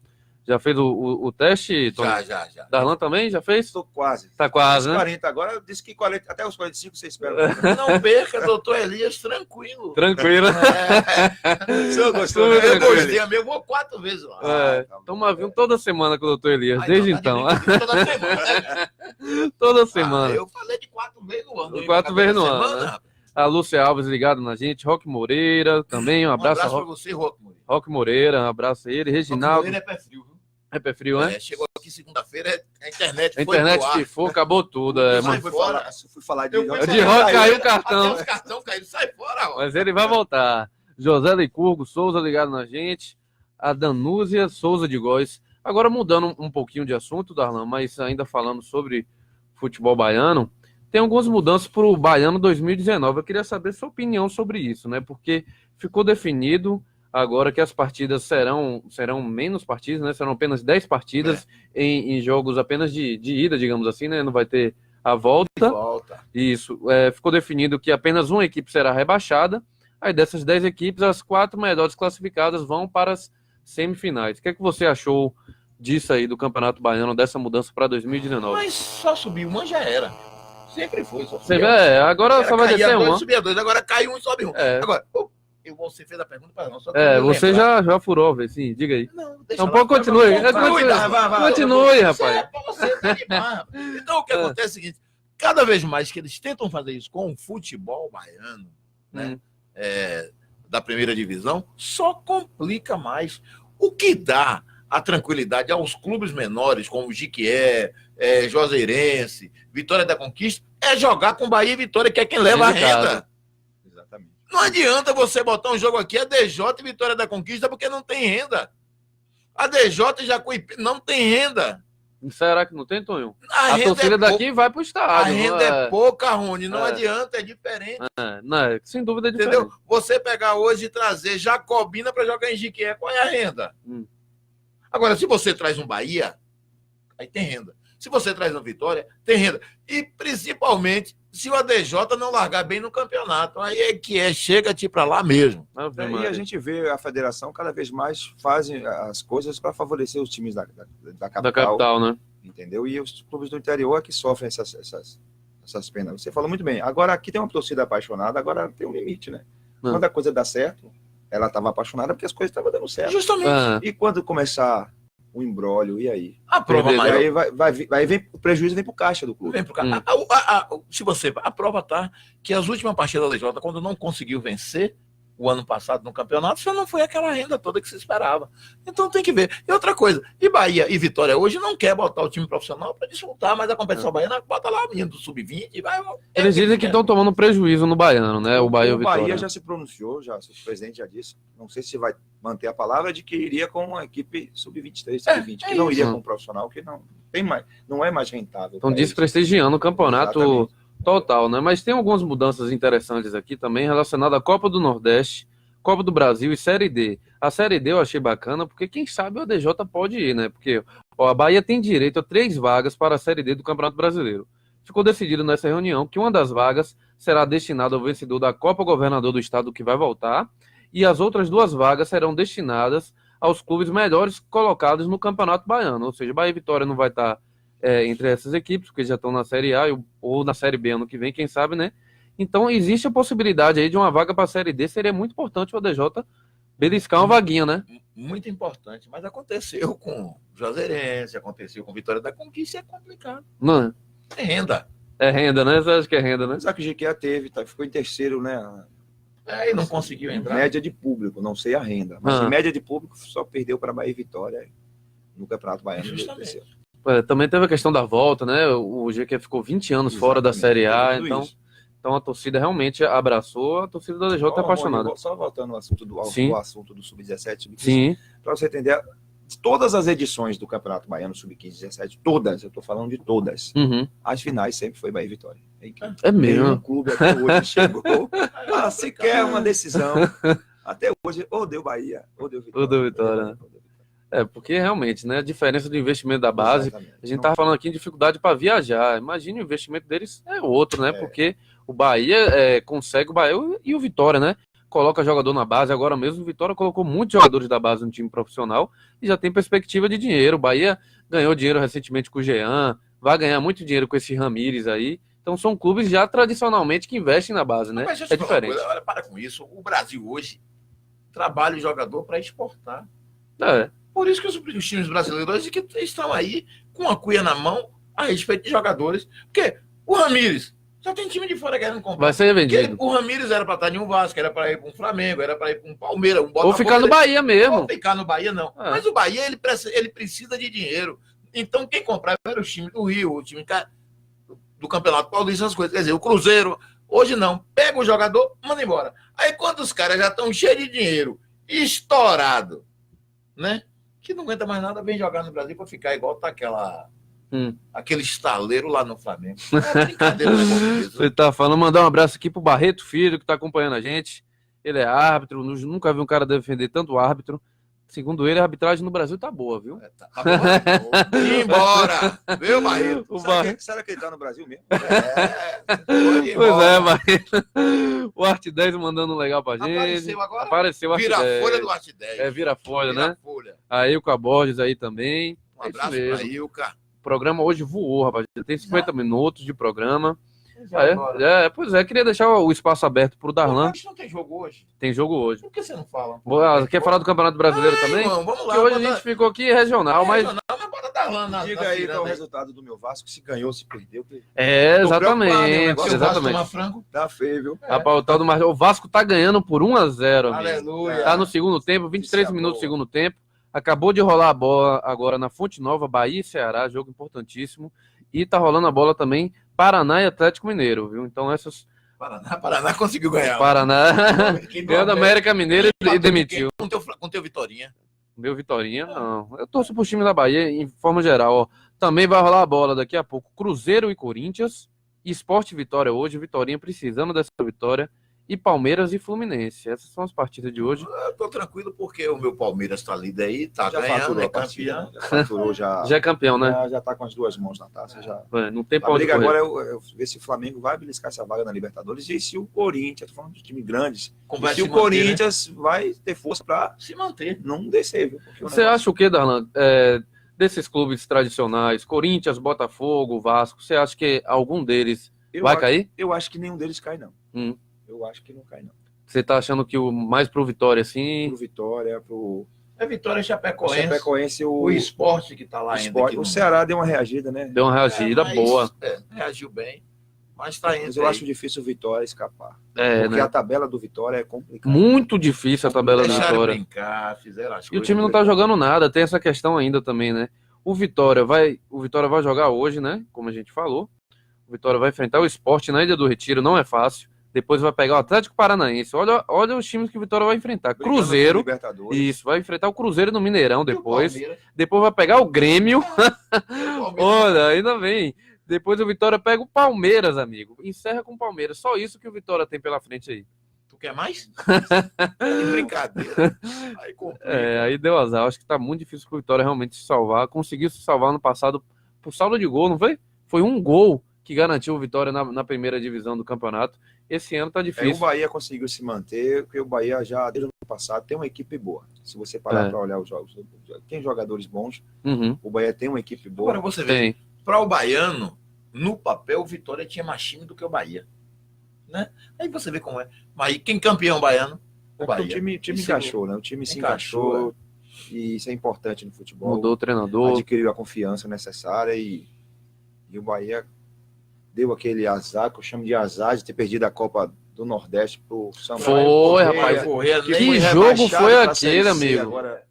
Já fez o teste, Toninho? já. Darlan também? Já fez? Estou quase. Tá quase, Os né? 40 agora, eu disse que 40, até os 45 você espera. Não perca, doutor Elias, tranquilo. Tranquilo. O senhor gostou? Tudo né? Eu gostei, amigo, eu vou 4 vezes lá. Toma vinho toda semana com o doutor Elias, Ai, desde não, então. tá de toda semana, né? Toda semana. Eu falei de 4 vezes no ano. 4 vezes no ano, semana, né? rapaz. A Lúcia Alves ligado na gente, Roque Moreira também, um Um abraço, abraço a pra você, Roque Moreira. Roque Moreira, um abraço a ele, Reginaldo, Moreira é pé frio, viu? é pé frio, né? Chegou aqui segunda-feira, a internet A foi internet pro ar. que for, acabou tudo. É, Sai mas fora. Fui falar de Eu fui de rock caiu o Até cartão. os cartões caíram. Sai fora, Roque. Mas ele vai voltar. José Licurgo Souza ligado na gente, a Danúzia Souza de Góes. Agora mudando um pouquinho de assunto, Darlan, mas ainda falando sobre futebol baiano, tem algumas mudanças para o Baiano 2019. Eu queria saber sua opinião sobre isso, né? Porque ficou definido agora que as partidas serão menos partidas, né? Serão apenas 10 partidas em jogos apenas de ida, digamos assim, né? Não vai ter a volta. Volta. Isso. Ficou definido que apenas uma equipe será rebaixada. Aí dessas 10 equipes, as 4 melhores classificadas vão para as semifinais. O que é que você achou disso aí, do Campeonato Baiano, dessa mudança para 2019? Mas só subiu uma já era. Sempre foi, só Você subiu. vê, agora só vai descer dois, uma. subia 2, agora cai um e sobe um. É. Agora, você fez a pergunta para nós. Só que eu Você lembrar. já furou, vê, sim, diga aí. Não, deixa Não, lá. pode continue. Continue, Você rapaz. é pra você tá demais, rapaz. Então, o que acontece é o seguinte, cada vez mais que eles tentam fazer isso com o futebol baiano, né, da primeira divisão, só complica mais. O que dá a tranquilidade aos clubes menores, como o Jiquié, Juazeirense, Vitória da Conquista, é jogar com Bahia e Vitória, que é quem leva a renda. Exatamente. Não adianta você botar um jogo aqui, a DJ e Vitória da Conquista, porque não tem renda. A DJ e Jacuipe não tem renda. Será que não tem, Tonho? A A renda torcida daqui vai pro A estádio. renda é pouca, Rony. Não É. adianta, é diferente. Não, sem dúvida é diferente. Entendeu? Você pegar hoje e trazer Jacobina para jogar em Jiquié, qual é a renda? Agora, se você traz um Bahia, aí tem renda. Se você traz um Vitória, tem renda. E, principalmente, se o ADJ não largar bem no campeonato. Aí é que chega-te para lá mesmo. E a gente vê a federação cada vez mais fazem as coisas para favorecer os times da capital. Da capital, né? Entendeu? E os clubes do interior é que sofrem essas penas. Você falou muito bem. Agora, aqui tem uma torcida apaixonada, agora tem um limite, né? Quando a coisa dá certo, ela estava apaixonada porque as coisas estavam dando certo. Justamente. E quando começar o imbróglio, e aí? A prova E maior. aí vem, o prejuízo vem para o caixa do clube. Vem pro cara. Se você. A prova tá que as últimas partidas da LJ, quando não conseguiu vencer o ano passado no campeonato, já não foi aquela renda toda que se esperava. Então tem que ver. E outra coisa, e Bahia e Vitória hoje não quer botar o time profissional para disputar, mas a competição baiana bota lá o menino do sub-20 e vai. Eles dizem que estão tomando prejuízo no Baiano, né? O Bahia e o Vitória. Bahia já se pronunciou, o presidente já disse, não sei se vai manter a palavra, de que iria com uma equipe sub-23, sub-20, que não iria com um profissional, que não é mais rentável. Então desprestigiando o campeonato. Exatamente. Total, né? Mas tem algumas mudanças interessantes aqui também relacionadas à Copa do Nordeste, Copa do Brasil e Série D. A Série D eu achei bacana, porque quem sabe o ADJ pode ir, né? Porque a Bahia tem direito a 3 vagas para a Série D do Campeonato Brasileiro. Ficou decidido nessa reunião que uma das vagas será destinada ao vencedor da Copa Governador do Estado, que vai voltar, e as outras 2 vagas serão destinadas aos clubes melhores colocados no Campeonato Baiano. Ou seja, Bahia e Vitória não vai estar entre essas equipes, porque já estão na Série A ou na Série B ano que vem, quem sabe, né? Então, existe a possibilidade aí de uma vaga para a Série D. Seria muito importante o ADJ beliscar uma vaguinha, né? Muito importante. Mas aconteceu com Juazeirense, aconteceu com Vitória da Conquista, é complicado. Não, É renda. é renda, né? Você acha que é renda, né? Só que o GQA teve, ficou em terceiro, né? Aí não conseguiu entrar. Média de público, não sei a renda. Mas em média de público só perdeu para Bahia e Vitória no Campeonato Baiano. Justamente. Também teve a questão da volta, né? O GQ ficou 20 anos fora da Série A, Tudo então, isso. então a torcida realmente abraçou, a torcida do DJ é apaixonada. Só voltando ao assunto Sim. do Sub-17, Sub-15, Sim, para você entender, de todas as edições do Campeonato Baiano, Sub-15, 17, todas, eu estou falando de todas, uhum. as finais sempre foi Bahia e Vitória. incrível. É mesmo. Nenhum clube até hoje chegou a sequer uma decisão. Até hoje, ou deu Bahia, ou deu Vitória. Ou deu Vitória, né? Porque realmente, né, a diferença do investimento da base, Exatamente. a gente estava falando aqui de dificuldade para viajar. Imagine o investimento deles é outro, né? Porque o Bahia consegue, o Bahia e o Vitória, né? Coloca jogador na base. Agora mesmo o Vitória colocou muitos jogadores da base no time profissional e já tem perspectiva de dinheiro. O Bahia ganhou dinheiro recentemente com o Jean, vai ganhar muito dinheiro com esse Ramires aí. Então são clubes já tradicionalmente que investem na base, né? Mas deixa eu É te falar uma diferente. coisa, olha, para com isso. O Brasil hoje trabalha o jogador para exportar. É. Por isso que os times brasileiros hoje que estão aí com a cuia na mão a respeito de jogadores. Porque o Ramires já tem time de fora querendo comprar. Vai ser vendido. Porque o Ramires era para estar em um Vasco, era para ir para um Flamengo, era para ir para um Palmeiras, um Botafogo. Ou ficar no Bahia mesmo. Ou ficar no Bahia, não. É. Mas o Bahia, ele precisa de dinheiro. Então, quem comprava era o time do Rio, o time do Campeonato Paulista, essas coisas. Quer dizer, o Cruzeiro, hoje não. Pega o jogador, manda embora. Aí, quando os caras já estão cheios de dinheiro, estourado, né? Que não aguenta mais nada, vem jogar no Brasil para ficar igual tá aquele estaleiro lá no Flamengo. É brincadeira, né, Você tá falando, mandar um abraço aqui pro Barreto Filho, que tá acompanhando a gente. Ele é árbitro, nunca vi um cara defender tanto árbitro. Segundo ele, a arbitragem no Brasil tá boa, viu? Tá bom. Embora! Viu, Barreto? Será que ele tá no Brasil mesmo? Pois é, Barreto. O Arte 10 mandando um legal pra gente. Apareceu agora? Apareceu o Arte Vira 10. a folha do Arte 10. Vira a folha, né? Vira folha. Aí o Caborges aí também. Um abraço pra Ilka. O programa hoje voou, rapaz. Tem 50 minutos de programa. Pois é, queria deixar o espaço aberto pro Darlan. Mas não tem jogo hoje? Tem jogo hoje. Por que você não fala? Quer falar do Campeonato Brasileiro também? Irmão, vamos lá. Porque hoje a gente ficou aqui regional, mas... Mas bota Darlan na Diga aí qual é o né? resultado do meu Vasco, se ganhou, se perdeu. Exatamente. Se o Vasco Exatamente. tomar frango. Tá feio, viu? Rapaz, o Vasco tá ganhando por 1-0, amigo. Aleluia. Tá no segundo tempo, 23 minutos do segundo tempo. Acabou de rolar a bola agora na Fonte Nova, Bahia e Ceará, jogo importantíssimo. E tá rolando a bola também Paraná e Atlético Mineiro, viu? Então essas... Paraná conseguiu ganhar. Paraná ganhou da América Mineira e demitiu. Com teu Vitorinha. Meu Vitorinha, não. Eu torço pro time da Bahia em forma geral, ó. Também vai rolar a bola daqui a pouco. Cruzeiro e Corinthians. Sport e Vitória hoje. Vitorinha precisando dessa vitória. E Palmeiras e Fluminense. Essas são as partidas de hoje. Eu tô tranquilo porque o meu Palmeiras tá líder aí, tá Já ganhando, faturou é a partida, campeão. já faturou, Já é campeão, né? já tá com as duas mãos na taça. Já. Não tem A pra onde briga correr. agora é ver se o Flamengo vai beliscar essa vaga na Libertadores e se o Corinthians, tô falando de time grandes, Vai se se o manter, Corinthians vai ter força para Se manter. não descer, viu? Porque o Você negócio- acha o que, Darlan? Desses clubes tradicionais, Corinthians, Botafogo, Vasco, você acha que algum deles vai cair? Eu acho que nenhum deles cai, não. Eu acho que não cai, não. Você tá achando que o mais pro Vitória, assim... Pro Vitória, pro É Vitória Chapecoense. Chapecoense, O esporte que tá lá ainda. Sport. que O não- Ceará deu uma reagida, né? Deu uma reagida mas- boa. reagiu bem. Mas tá indo. Mas eu acho difícil o Vitória escapar. Porque Né? a tabela do Vitória é complicada. Muito difícil a tabela do Deixaram Vitória. brincar, fizeram as E o coisas. time não tá jogando nada, tem essa questão ainda também, né? O Vitória vai jogar hoje, né? Como a gente falou. O Vitória vai enfrentar o Sport na Ilha do Retiro, não é fácil. Depois vai pegar o Atlético Paranaense. Olha os times que o Vitória vai enfrentar. Brigando Cruzeiro. por Libertadores. Isso, vai enfrentar o Cruzeiro no Mineirão E o depois. Palmeiras? Depois vai pegar o Grêmio. E o Palmeiras? Olha, ainda vem. Depois o Vitória pega o Palmeiras, amigo. Encerra com o Palmeiras. Só isso que o Vitória tem pela frente aí. Tu quer mais? Que brincadeira. Aí complica. Aí deu azar. Acho que tá muito difícil pro Vitória realmente se salvar. Conseguiu se salvar no passado por saldo de gol, não foi? Foi um gol que garantiu o Vitória na primeira divisão do campeonato. Esse ano tá O difícil. Bahia conseguiu se manter, porque o Bahia já, desde o ano passado, tem uma equipe boa. Se você parar para olhar os jogos, tem jogadores bons. Uhum, O Bahia tem uma equipe boa. Agora você vê, tem. para o baiano, no papel, o Vitória tinha mais time do que o Bahia. Né? Aí você vê como é. Mas quem campeão baiano? O Bahia. O time Isso encaixou, né? O time se encaixou, encaixou. E isso é importante no futebol. Mudou o treinador. Adquiriu a confiança necessária e o Bahia deu aquele azar, que eu chamo de azar, de ter perdido a Copa do Nordeste pro Sampaio Foi, Corrêa, rapaz. Correia, que Que foi jogo rebaixado foi pra Série aquele, C amigo? agora.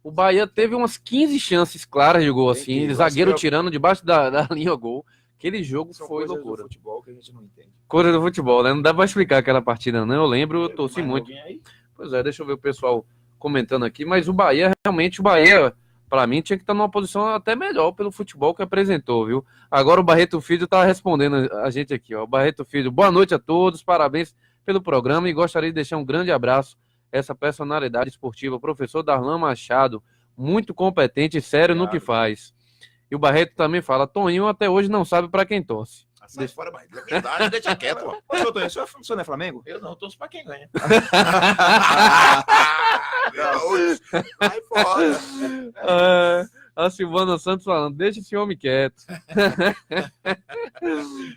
O Bahia teve umas 15 chances claras de gol, assim, Entendi. zagueiro Acho que tirando debaixo da linha gol. Aquele jogo São foi coisas loucura. do futebol que a gente não entende. Coisa do futebol, né? Não dá pra explicar aquela partida, não. Eu lembro, eu torci Mais muito. alguém aí? Pois é, deixa eu ver o pessoal comentando aqui. Mas o Bahia, realmente, o Bahia, pra mim, tinha que estar numa posição até melhor pelo futebol que apresentou, viu? Agora o Barreto Filho tá respondendo a gente aqui, ó. O Barreto Filho, boa noite a todos, parabéns pelo programa e gostaria de deixar um grande abraço a essa personalidade esportiva, o professor Darlan Machado, muito competente e sério no que faz. E o Barreto também fala, Toninho até hoje não sabe pra quem torce. Sai fora, mas é verdade, deixa quieto. Ó. Ô, seu Tonho, o senhor não é Flamengo? Eu não torço pra quem ganha. Vai fora. A Silvana Santos falando, deixa esse homem quieto.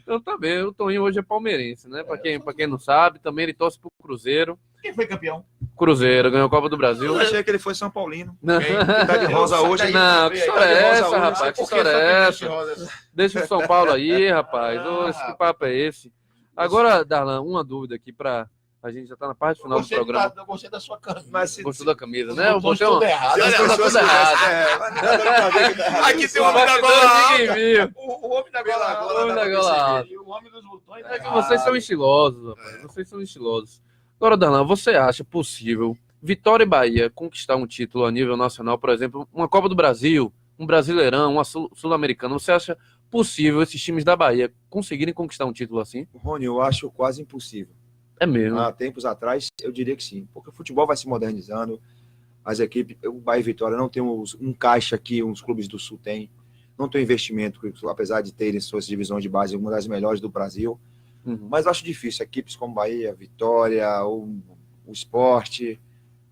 Então tá bem, o Toninho hoje é palmeirense, né? Pra quem não sabe, também ele torce pro Cruzeiro. Quem foi campeão? Cruzeiro, ganhou a Copa do Brasil. Eu achei que ele foi São Paulino. Não, Que tá de rosa hoje. não, que história é essa, rapaz? Que história é essa? essa? Deixa o São Paulo aí, rapaz. Ô, que papo é esse? Agora, Darlan, uma dúvida aqui pra... A gente já tá na parte final do programa. Eu gostei da sua camisa. Mas se... Gostou da camisa, Os né? Eu botões botei uma... tudo errado. Olha, Olha, tá tudo errado. Aqui tem o homem da Bastidores gola ninguém alta. viu. O homem da gola alta. O homem da gola alta. E o homem dos botões. É que vocês são estilosos, rapaz. Vocês são estilosos. Agora, Darlan, você acha possível Vitória e Bahia conquistar um título a nível nacional, por exemplo, uma Copa do Brasil, um Brasileirão, uma Sul-Americana? Você acha possível esses times da Bahia conseguirem conquistar um título assim? Rony, eu acho quase impossível. É mesmo. Há tempos atrás, eu diria que sim, porque o futebol vai se modernizando, as equipes, o Bahia e Vitória não tem um caixa que os clubes do Sul têm, não tem investimento, apesar de terem suas divisões de base, uma das melhores do Brasil, mas eu acho difícil, equipes como Bahia, Vitória, o Sport,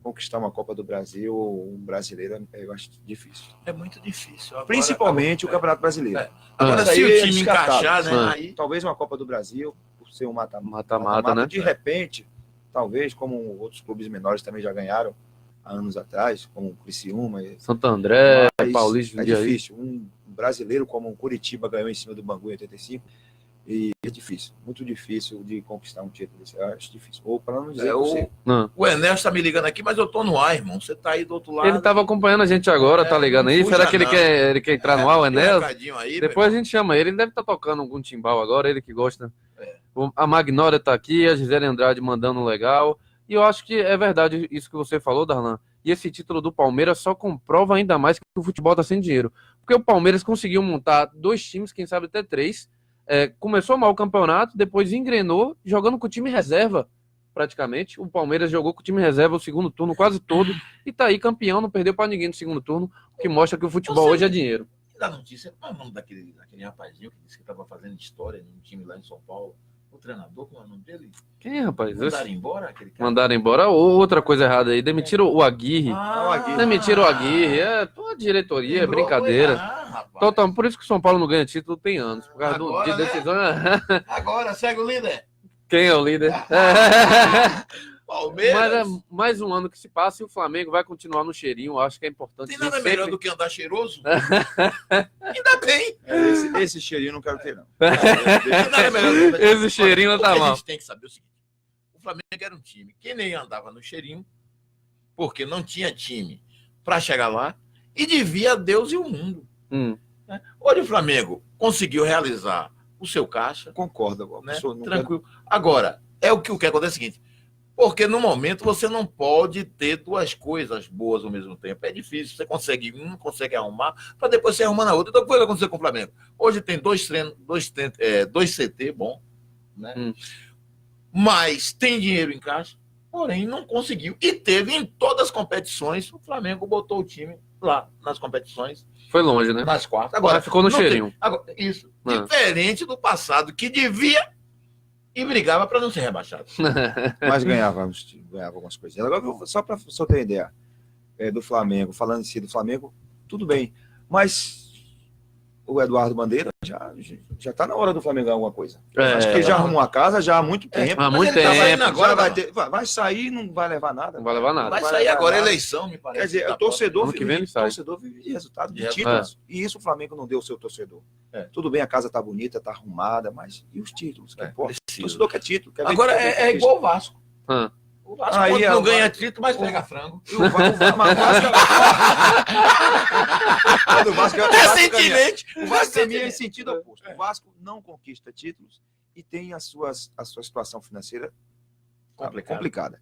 conquistar uma Copa do Brasil, um brasileiro, eu acho difícil. É muito difícil. Agora, Principalmente o Campeonato Brasileiro. Agora, Isso se aí o é time descartável. encaixar, né? Aí... Talvez uma Copa do Brasil, por ser um Mata-mata, né? De repente, talvez, como outros clubes menores também já ganharam há anos atrás, como o Criciúma. Santo André, Mas Paulista. é difícil. Um brasileiro como o Curitiba ganhou em cima do Bangu em 85. E é difícil, muito difícil de conquistar um título. Eu acho difícil. Ou para não dizer o Enel está me ligando aqui, mas eu tô no ar, irmão. Você tá aí do outro lado. Ele estava acompanhando a gente agora, tá ligando aí? Será que ele quer entrar no ar, o Enel? Aí, depois a gente chama ele. Ele deve estar tocando algum timbal agora, ele que gosta. A Magnólia tá aqui, a Gisele Andrade mandando legal. E eu acho que é verdade isso que você falou, Darlan. E esse título do Palmeiras só comprova ainda mais que o futebol tá sem dinheiro. Porque o Palmeiras conseguiu montar 2 times, quem sabe até 3. Começou mal o campeonato, depois engrenou, jogando com o time reserva, praticamente. O Palmeiras jogou com o time reserva o segundo turno quase todo, e tá aí campeão, não perdeu para ninguém no segundo turno, o que mostra que o futebol hoje é dinheiro. Da notícia, qual é o nome daquele rapazinho que disse que estava fazendo história num time lá em São Paulo? O treinador, qual é o nome dele? Quem, rapaz? Mandaram embora aquele cara? Mandaram embora. Outra coisa errada aí, demitiram o Aguirre. Demitiram o Aguirre. Toda diretoria, é brincadeira. Total, por isso que o São Paulo não ganha título tem anos. Por causa Agora, de decisão. Agora, segue o líder. Quem é o líder? Palmeiras. Mas é mais um ano que se passa e o Flamengo vai continuar no cheirinho. Acho que é importante. Tem nada melhor do que andar cheiroso? Ainda bem. Esse cheirinho eu não quero ter, não. Esse cheirinho tá mal. A gente tem que saber o seguinte: o Flamengo era um time que nem andava no cheirinho, porque não tinha time para chegar lá e devia a Deus e o mundo. Hoje o Flamengo conseguiu realizar o seu caixa. Concordo, né? Tranquilo. Agora, o que acontece é o seguinte: porque no momento você não pode ter 2 coisas boas ao mesmo tempo. É difícil. Você consegue consegue arrumar, para depois você arrumar na outra. Então, o que vai acontecer com o Flamengo? Hoje tem 2 CT, bom, né? Mas tem dinheiro em caixa, porém não conseguiu. E teve em todas as competições, o Flamengo botou o time lá nas competições. Foi longe, né? Nas quartas. Agora ficou no cheirinho. Isso. Diferente do passado, que devia e brigava para não ser rebaixado. Mas ganhava algumas coisas. Agora, só para você ter ideia do Flamengo, falando em si do Flamengo, tudo bem. Mas o Eduardo Bandeira já está na hora do Flamengo ganhar alguma coisa. Acho que ele já arrumou a casa já há muito tempo. Há muito tempo. Agora vai sair, não vai levar nada. Não vai levar nada. Vai sair agora a eleição, me parece. Quer dizer, o torcedor vive de resultado de títulos. E isso o Flamengo não deu ao seu torcedor. Tudo bem, a casa tá bonita, tá arrumada, mas e os títulos? Que importa? O torcedor quer título. Agora é igual o Vasco. O Vasco Aí não o ganha Vasco- título, mas pega frango. E o Vasco, mas o Vasco, o Vasco, Recentemente, o Vasco caminha em sentido oposto. O Vasco não conquista títulos e tem a sua situação financeira complicada.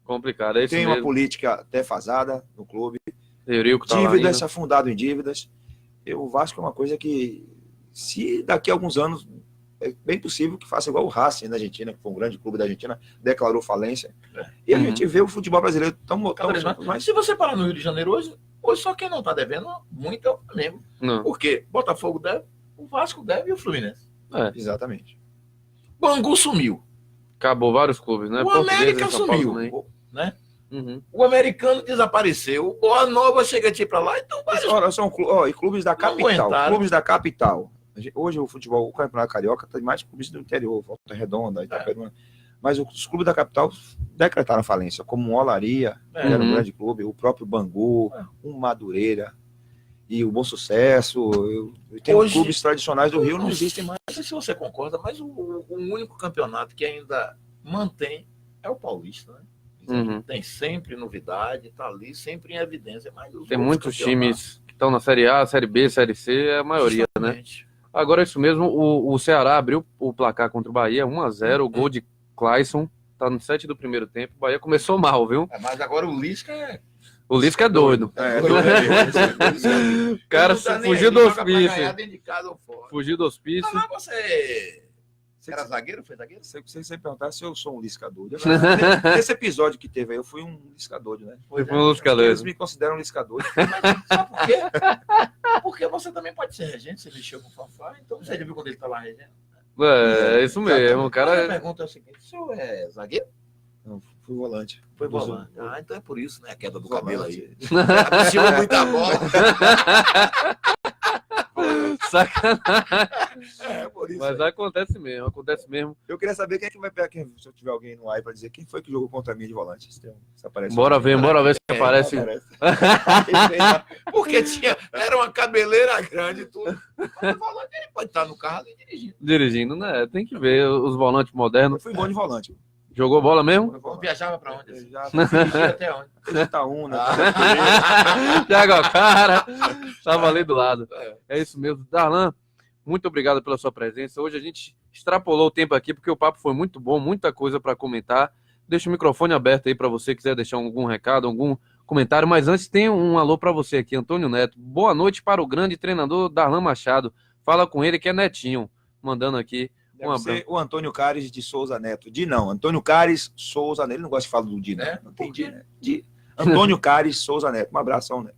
Complicado, é isso Tem uma mesmo. política defasada no clube, Eurico tá lá dívidas, ainda. se afundado em dívidas. O Vasco é uma coisa que, se daqui a alguns anos, é bem possível que faça igual o Racing na Argentina, que foi um grande clube da Argentina, declarou falência. E a gente vê o futebol brasileiro tão Mas se você parar no Rio de Janeiro hoje só quem não está devendo muito é o Flamengo. Não. Porque Botafogo deve, o Vasco deve e o Fluminense. Exatamente. Bangu sumiu. Acabou vários clubes, né? O Portuguesa, América São Paulo sumiu. também. Né? Uhum. O Americano desapareceu. O Boa Nova chega de ir para lá. Então, Olha, são e clubes da Não capital. aguentaram. Clubes da capital. Hoje o futebol, o Campeonato Carioca, tem mais clubes do interior, Volta Redonda, Itaperuna. Mas os clubes da capital decretaram falência, como o Olaria, que era um grande clube, o próprio Bangu, o Madureira e o Bom Sucesso. Tem Hoje- clubes tradicionais do Rio, não existem mais. Não sei se você concorda, mas o único campeonato que ainda mantém é o Paulista, né? Uhum. Tem sempre novidade, tá ali sempre em evidência. Mas os Tem outros muitos campeonatos, times que estão na Série A, Série B, Série C, é a maioria, né? justamente. Agora é isso mesmo, o Ceará abriu o placar contra o Bahia, 1-0, o gol de Clayson, tá no 7 do primeiro tempo. O Bahia começou mal, viu? Mas agora o Lisca é. O Lisca é doido. O cara Ele não tá nem fugiu aí, do joga pra ganhar hospício. dentro de casa ou fora. Fugiu do hospício. Mas você era zagueiro? Foi zagueiro? Se você perguntar se eu sou um liscador. Nesse episódio que teve aí, eu fui um liscador, né? Foi um liscador. Eles me consideram liscador. Mas sabe por quê? Porque você também pode ser regente, você mexeu com o Fafá, então você já viu quando ele tá lá regente. É isso mesmo. O Mas a cara pergunta é o seguinte: o senhor é zagueiro? Não, fui volante. Foi volante. Então é por isso, né? A queda do cabelo aí. Volante. Apreciou muita bola. sacanagem. É, por isso. Mas acontece mesmo, acontece mesmo. Eu queria saber quem é que vai pegar, se eu tiver alguém no ar para dizer quem foi que jogou contra mim de volante. Se aparece Bora ver se aparece. Porque era uma cabeleira grande e tudo. Mas o volante ele pode estar no carro e dirigindo. Dirigindo, né? Tem que ver os volantes Eu modernos. fui bom de volante. Jogou bola mesmo? Então viajava pra onde? Assim? Já Dirigia até onde? Itaúna. Thiago, cara, tava ali do lado. É isso mesmo. Darlan, muito obrigado pela sua presença. Hoje a gente extrapolou o tempo aqui porque o papo foi muito bom, muita coisa para comentar. Deixa o microfone aberto aí para você quiser deixar algum recado, algum comentário. Mas antes tem um alô para você aqui, Antônio Neto. Boa noite para o grande treinador Darlan Machado. Fala com ele que é Netinho, mandando aqui. Deve ser o Antônio Cares de Souza Neto. Antônio Cares Souza Neto. Ele não gosta de falar do Di, né? Não tem Di, né? Antônio Cares Souza Neto. Um abração, Neto.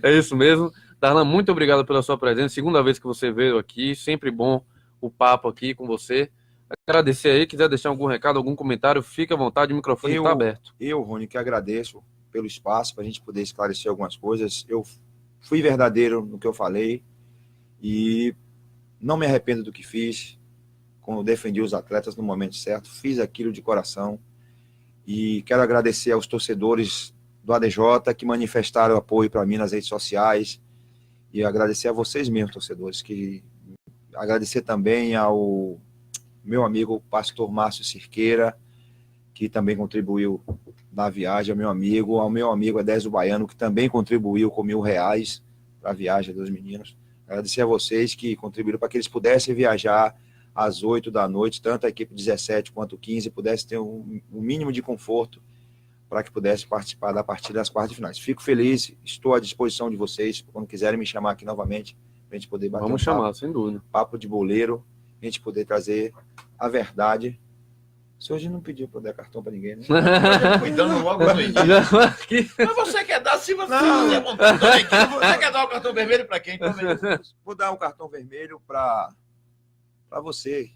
É isso mesmo. Darlan, muito obrigado pela sua presença. Segunda vez que você veio aqui. Sempre bom o papo aqui com você. Agradecer aí. Quiser deixar algum recado, algum comentário, fique à vontade. O microfone está aberto. Eu, Rony, que agradeço pelo espaço para a gente poder esclarecer algumas coisas. Eu fui verdadeiro no que eu falei e não me arrependo do que fiz, quando defendi os atletas no momento certo, fiz aquilo de coração e quero agradecer aos torcedores do ADJ que manifestaram apoio para mim nas redes sociais e agradecer a vocês mesmos, torcedores, agradecer também ao meu amigo pastor Márcio Cirqueira, que também contribuiu na viagem, ao meu amigo Edésio Baiano, que também contribuiu com R$1.000 para a viagem dos meninos. Agradecer a vocês que contribuíram para que eles pudessem viajar às 8 da noite, tanto a equipe 17 quanto 15 pudesse ter um mínimo de conforto para que pudesse participar da partida das quartas de finais. Fico feliz, estou à disposição de vocês, quando quiserem me chamar aqui novamente, para a gente poder bater Vamos chamar, sem dúvida. Papo de boleiro, a gente poder trazer a verdade. Se hoje não pediu para eu dar cartão para ninguém, né? Cuidando logo do menino. Mas você quer dar, se você quiser montar toda a equipe, você quer dar o cartão vermelho para quem? Vou dar um cartão vermelho para você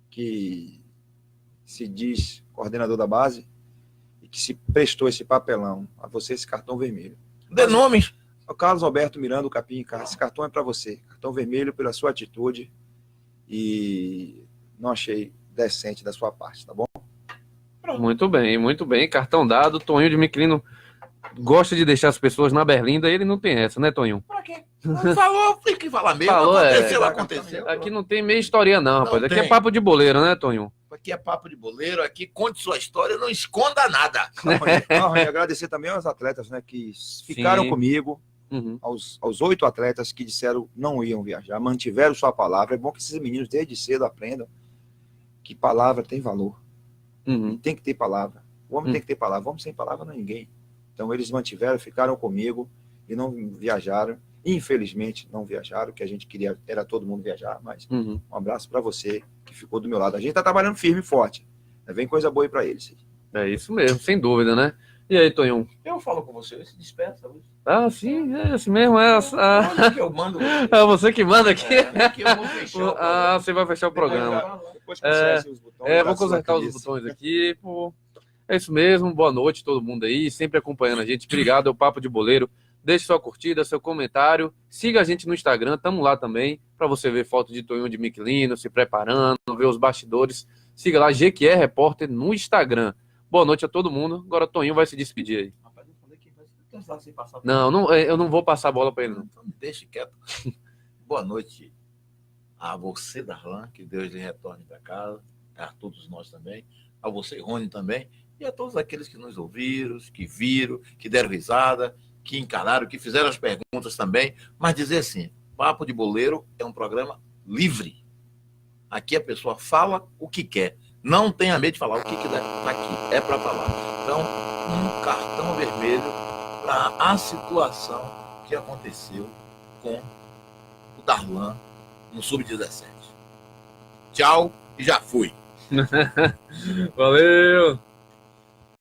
que se diz coordenador da base e que se prestou esse papelão. A você esse cartão vermelho. Dê nomes. O Carlos Alberto Miranda, o Capim, esse cartão é para você. Cartão vermelho pela sua atitude e não achei decente da sua parte, tá bom? Muito bem, muito bem. Cartão dado. Toninho de Miquelino gosta de deixar as pessoas na berlinda e ele não tem essa, né, Toninho? Pra quê? Falou, tem que falar mesmo. Falou, aconteceu. Aqui não tem meia historinha não, rapaz. Aqui é papo de boleiro, né, Toninho? aqui é papo de boleiro, aqui conte sua história, não esconda nada. E agradecer também aos atletas, né, que ficaram Sim. comigo, Uhum. aos 8 atletas que disseram não iam viajar, mantiveram sua palavra. É bom que esses meninos desde cedo aprendam que palavra tem valor. Uhum. E tem que ter palavra. O homem tem que ter palavra. O homem sem palavra não é ninguém. Então eles mantiveram, ficaram comigo e não viajaram. Infelizmente não viajaram, que a gente queria era todo mundo viajar, mas Uhum. um abraço para você que ficou do meu lado. A gente está trabalhando firme e forte. Vem coisa boa aí para eles. É isso mesmo, sem dúvida, né? E aí, Tonhão? Eu falo com você, se despeça. Ah, sim, é assim mesmo. Olha que eu mando você. É você que manda aqui. Aqui eu vou fechar o programa. Você vai fechar o programa. Depois conserte os botões. Vou da sua consertar os cabeça. botões aqui. Pô. É isso mesmo. Boa noite, todo mundo aí, sempre acompanhando a gente. Obrigado, é o Papo de Boleiro. Deixe sua curtida, seu comentário. Siga a gente no Instagram, tamo lá também, para você ver foto de Tonhão de Miquelino, se preparando, ver os bastidores. Siga lá, GQR Repórter no Instagram. Boa noite a todo mundo. Agora Tonhão vai se despedir aí. Rapaz, eu falei que vai pensar sem passar. Não, eu não vou passar a bola para ele, não. Então deixe quieto. Boa noite a você, Darlan, que Deus lhe retorne para casa, a todos nós também, a você, Rony, também, e a todos aqueles que nos ouviram, que viram, que deram risada, que encararam, que fizeram as perguntas também, mas dizer assim, Papo de Boleiro é um programa livre. Aqui a pessoa fala o que quer. Não tenha medo de falar o que quiser aqui. É para falar. Então, um cartão vermelho para a situação que aconteceu com o Darlan no Sub-17. Tchau e já fui. Valeu!